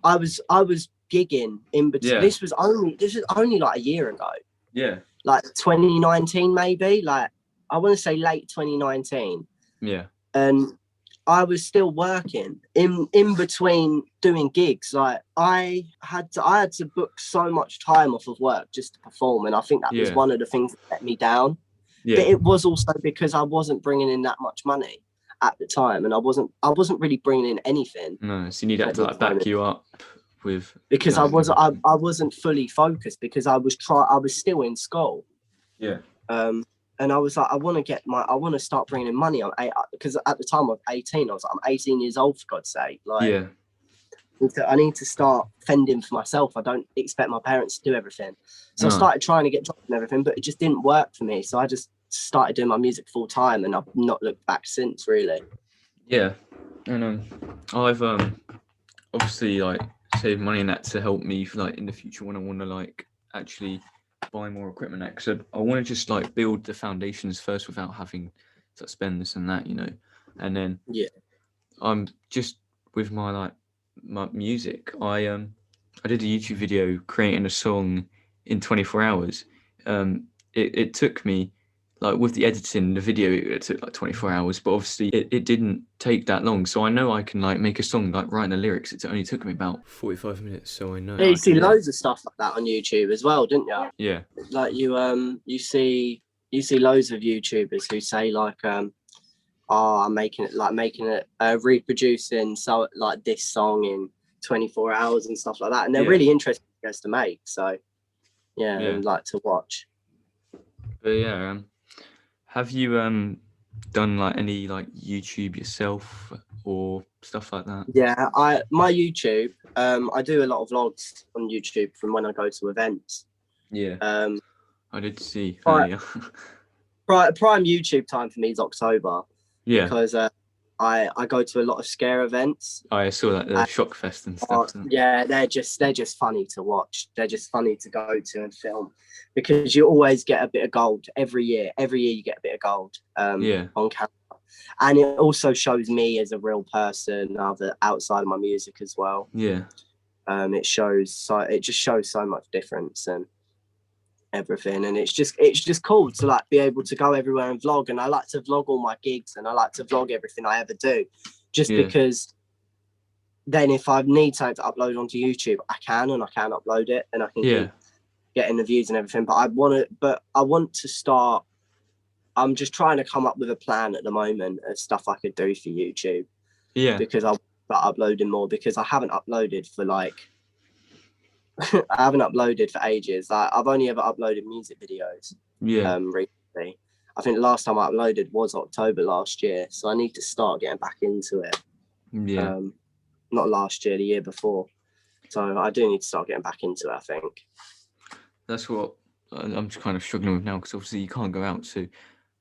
I was gigging in between. Yeah. This was only like a year ago. Yeah. Like 2019, maybe. Like, I want to say late 2019. Yeah. And I was still working in between doing gigs. Like, I had to book so much time off of work just to perform, and I think that was one of the things that let me down. Yeah. But it was also because I wasn't bringing in that much money at the time, and I wasn't really bringing in anything. No, so you need that to like back you up with, because I wasn't fully focused, because I was still in school. Yeah. And I was like, I want to start bringing in money. Because at the time I was 18, I was like, I'm 18 years old, for God's sake. Like, yeah. I need to start fending for myself. I don't expect my parents to do everything. So I started trying to get jobs and everything, but it just didn't work for me. So I just started doing my music full time, and I've not looked back since, really. Yeah. And I've obviously like saved money in that to help me for, like, in the future when I want to like actually buy more equipment. Because I want to just like build the foundations first without having to spend this and that, you know. And then I'm just with my music. I did a YouTube video creating a song in 24 hours. It took me, like, with the editing the video, it took like 24 hours, but obviously it didn't take that long. So I know I can like make a song, like writing the lyrics. It only took me about 45 minutes. So I know. Yeah, you see loads of stuff like that on YouTube as well, didn't you? Yeah. Like you see loads of YouTubers who say like, I'm making it reproducing so like this song in 24 hours and stuff like that, and they're really interesting to make. So I'd like to watch. But have you done like any like YouTube yourself or stuff like that? Yeah, my YouTube, I do a lot of vlogs on YouTube from when I go to events. Yeah. I did see. Prime YouTube time for me is October. Yeah. Because I go to a lot of scare events. I saw that, the Shock Fest and stuff. Yeah, they're just funny to watch. They're just funny to go to and film, because you always get a bit of gold every year. Every year you get a bit of gold on camera. And it also shows me as a real person outside of my music as well. Yeah. It just shows so much difference and everything, and it's just cool to like be able to go everywhere and vlog. And I like to vlog all my gigs, and I like to vlog everything I ever do, just because then if I need something to upload onto YouTube, I can upload it, and I can keep getting the views and everything. But I want to start. I'm just trying to come up with a plan at the moment of stuff I could do for YouTube. Yeah. Because I'll start uploading more, because I haven't uploaded for I haven't uploaded for ages. I've only ever uploaded music videos. Yeah. Recently. I think the last time I uploaded was October last year. So I need to start getting back into it. Yeah. Not last year, the year before. So I do need to start getting back into it, I think. That's what I'm just kind of struggling with now, because obviously you can't go out, so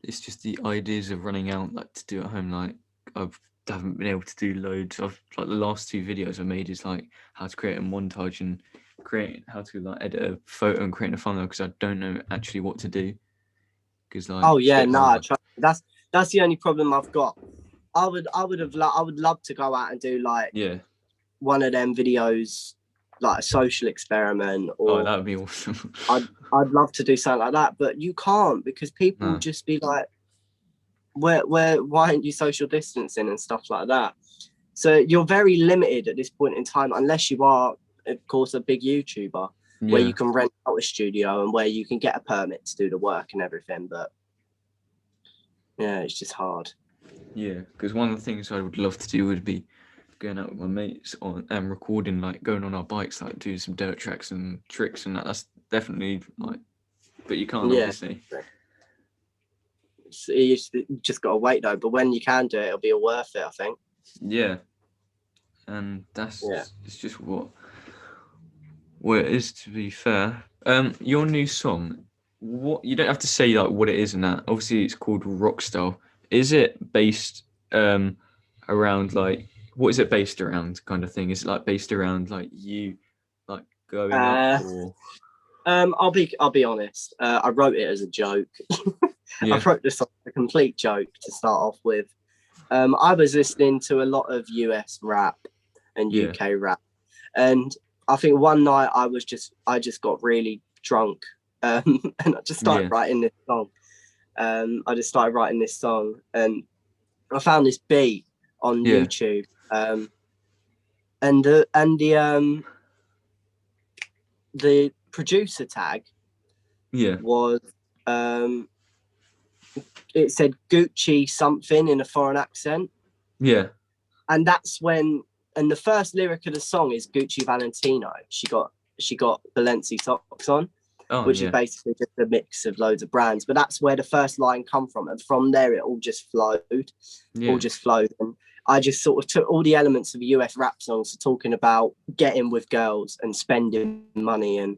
it's just the ideas of running out, like, to do at home. Like, I haven't been able to do loads. Like the last 2 videos I made is like how to create a montage and how to like edit a photo and create a thumbnail, because I don't know actually what to do. Because like, that's the only problem I've got. I would love to go out and do like one of them videos, like a social experiment, or that would be awesome. I'd love to do something like that, but you can't, because people just be like, why aren't you social distancing and stuff like that? So you're very limited at this point in time, unless you are, of course, a big YouTuber where you can rent out a studio and where you can get a permit to do the work and everything. But it's just hard. Yeah, because one of the things I would love to do would be going out with my mates on and recording, like going on our bikes, like do some dirt tracks and tricks and that. That's definitely like, but you can't Yeah. obviously. So you just got to wait though. But when you can do it, it'll be worth it, I think. Yeah, and that's Yeah. it's just what it is. To be fair, your new song, what you don't have to say like what it is and that. Obviously, it's called Rockstar. Is it based around like what is it based around kind of thing? Is it like based around like you like going up or? I'll be honest. I wrote it as a joke. I Yeah, wrote this song a complete joke to start off with. I was listening to a lot of US rap and yeah, UK rap, and I think one night I just got really drunk, and I just started yeah, writing this song. I just started writing this song, and I found this beat on yeah, YouTube, and the producer tag yeah, was it said Gucci something in a foreign accent, yeah, and that's when and the first lyric of the song is Gucci Valentino. She got Balenci socks on, oh which is yeah, basically just a mix of loads of brands. But that's where the first line come from, and from there it all just flowed, yeah, And I just sort of took all the elements of US rap songs, talking about getting with girls and spending money and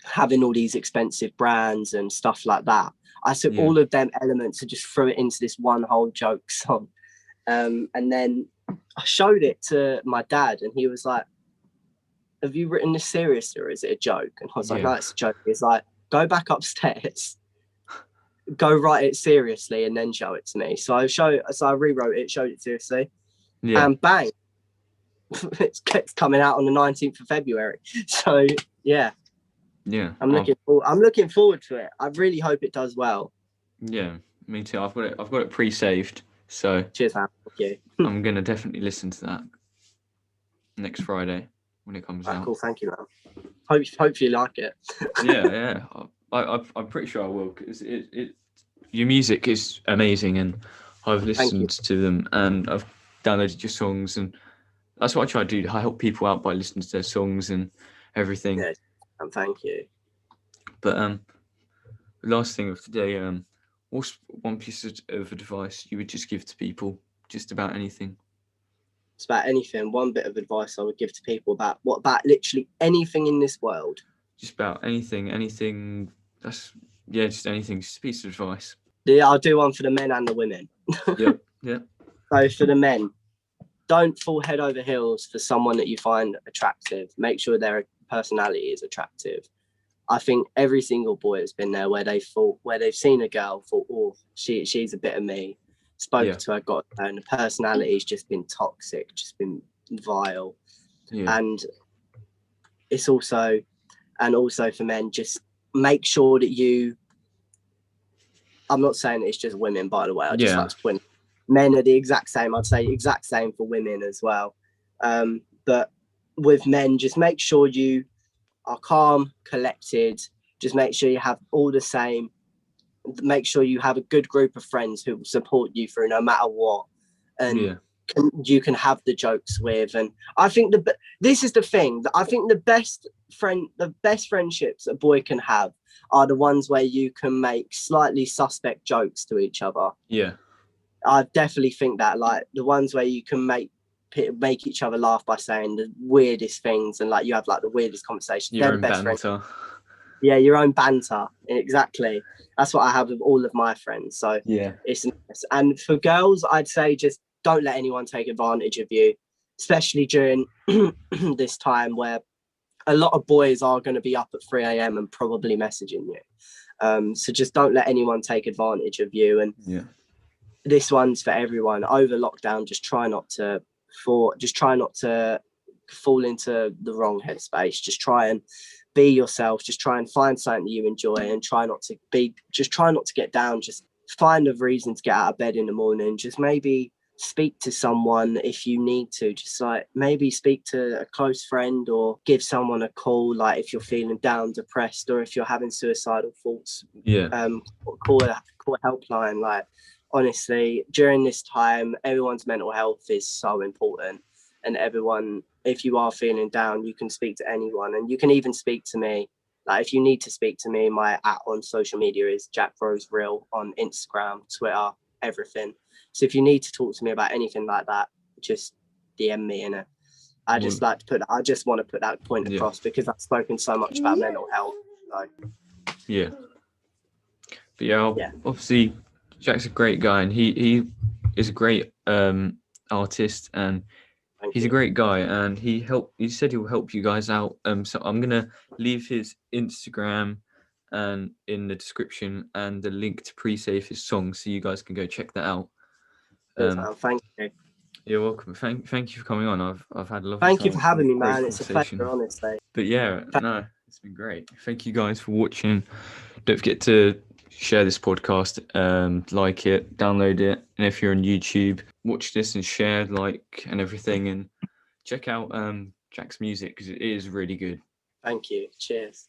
having all these expensive brands and stuff like that. I took yeah, all of them elements and just threw it into this one whole joke song. And then I showed it to my dad, and he was like, "Have you written this seriously, or is it a joke?" And I was like, yeah, "No, it's a joke." He's like, "Go back upstairs, go write it seriously, and then show it to me." So I rewrote it, showed it seriously, yeah, and bang, it's coming out on the 19th of February. So yeah, yeah. I'm looking forward to it. I really hope it does well. Yeah, me too. I've got it pre-saved, so Cheers, man. Thank you. I'm gonna definitely listen to that next Friday when it comes out. Cool, thank you, man. Hope you like it. Yeah, yeah. I'm pretty sure I will because your music is amazing and I've Thank you. listened to them and I've downloaded your songs and that's what I try to do. I help people out by listening to their songs and everything. Yes, and thank you. But the last thing of today, what's one piece of advice you would just give to people, just about anything? It's about anything. One bit of advice I would give to people about literally anything in this world. Just about anything. That's yeah, just anything. Just a piece of advice. Yeah, I'll do one for the men and the women. Yep, yep, So for the men, don't fall head over heels for someone that you find attractive. Make sure their personality is attractive. I think every single boy has been there where they've seen a girl, thought, oh, she's a bit of me. Spoken yeah, to her, got her, and the personality's just been toxic, just been vile. yeah, And it's also for men, just make sure that I'm not saying it's just women, by the way. I just yeah, like to point men are the exact same. I'd say exact same for women as well. But with men, just make sure you are calm, collected. Just make sure you have all the same. Make sure you have a good group of friends who will support you through no matter what, and yeah, you can have the jokes with. And I think this is the thing that I think the best friendships a boy can have are the ones where you can make slightly suspect jokes to each other. yeah. I definitely think that, like, the ones where you can make each other laugh by saying the weirdest things, and like you have like the weirdest conversations. Your They're the own best friends. banter. Yeah, your own banter. Exactly. That's what I have with all of my friends. So Yeah, it's nice. And for girls, I'd say just don't let anyone take advantage of you, especially during this time where a lot of boys are going to be up at 3 a.m. and probably messaging you. So just don't let anyone take advantage of you. And yeah, this one's for everyone. Over lockdown, just try not to fall into the wrong headspace. Just try and be yourself. Just try and find something that you enjoy, and try not to get down. Just find a reason to get out of bed in the morning. Just maybe speak to someone if you need to. Just like maybe speak to a close friend or give someone a call, like if you're feeling down, depressed, or if you're having suicidal thoughts. yeah, Call a helpline. Like, honestly, during this time, everyone's mental health is so important. and everyone, if you are feeling down, you can speak to anyone, and you can even speak to me. Like if you need to speak to me, my on social media is Jack Rose Real on Instagram, Twitter, everything. So if you need to talk to me about anything like that, just DM me in it. I just like to put. I just want to put that point across because I've spoken so much about mental health. So. Yeah. But yeah, Yeah. obviously Jack's a great guy, and he is a great artist, and he's a great guy, and he said he'll help you guys out. So I'm gonna leave his Instagram and in the description and the link to pre-save his song, so you guys can go check that out. Thank you. You're welcome. Thank you for coming on. I've had a lovely Thank time. you for having me, Great man. It's a pleasure, honestly. But yeah, no, it's been great. Thank you guys for watching. Don't forget to share this podcast, like it, download it, and if you're on YouTube, watch this and share, like, and everything, and check out Jack's music because it is really good. Thank you. Cheers.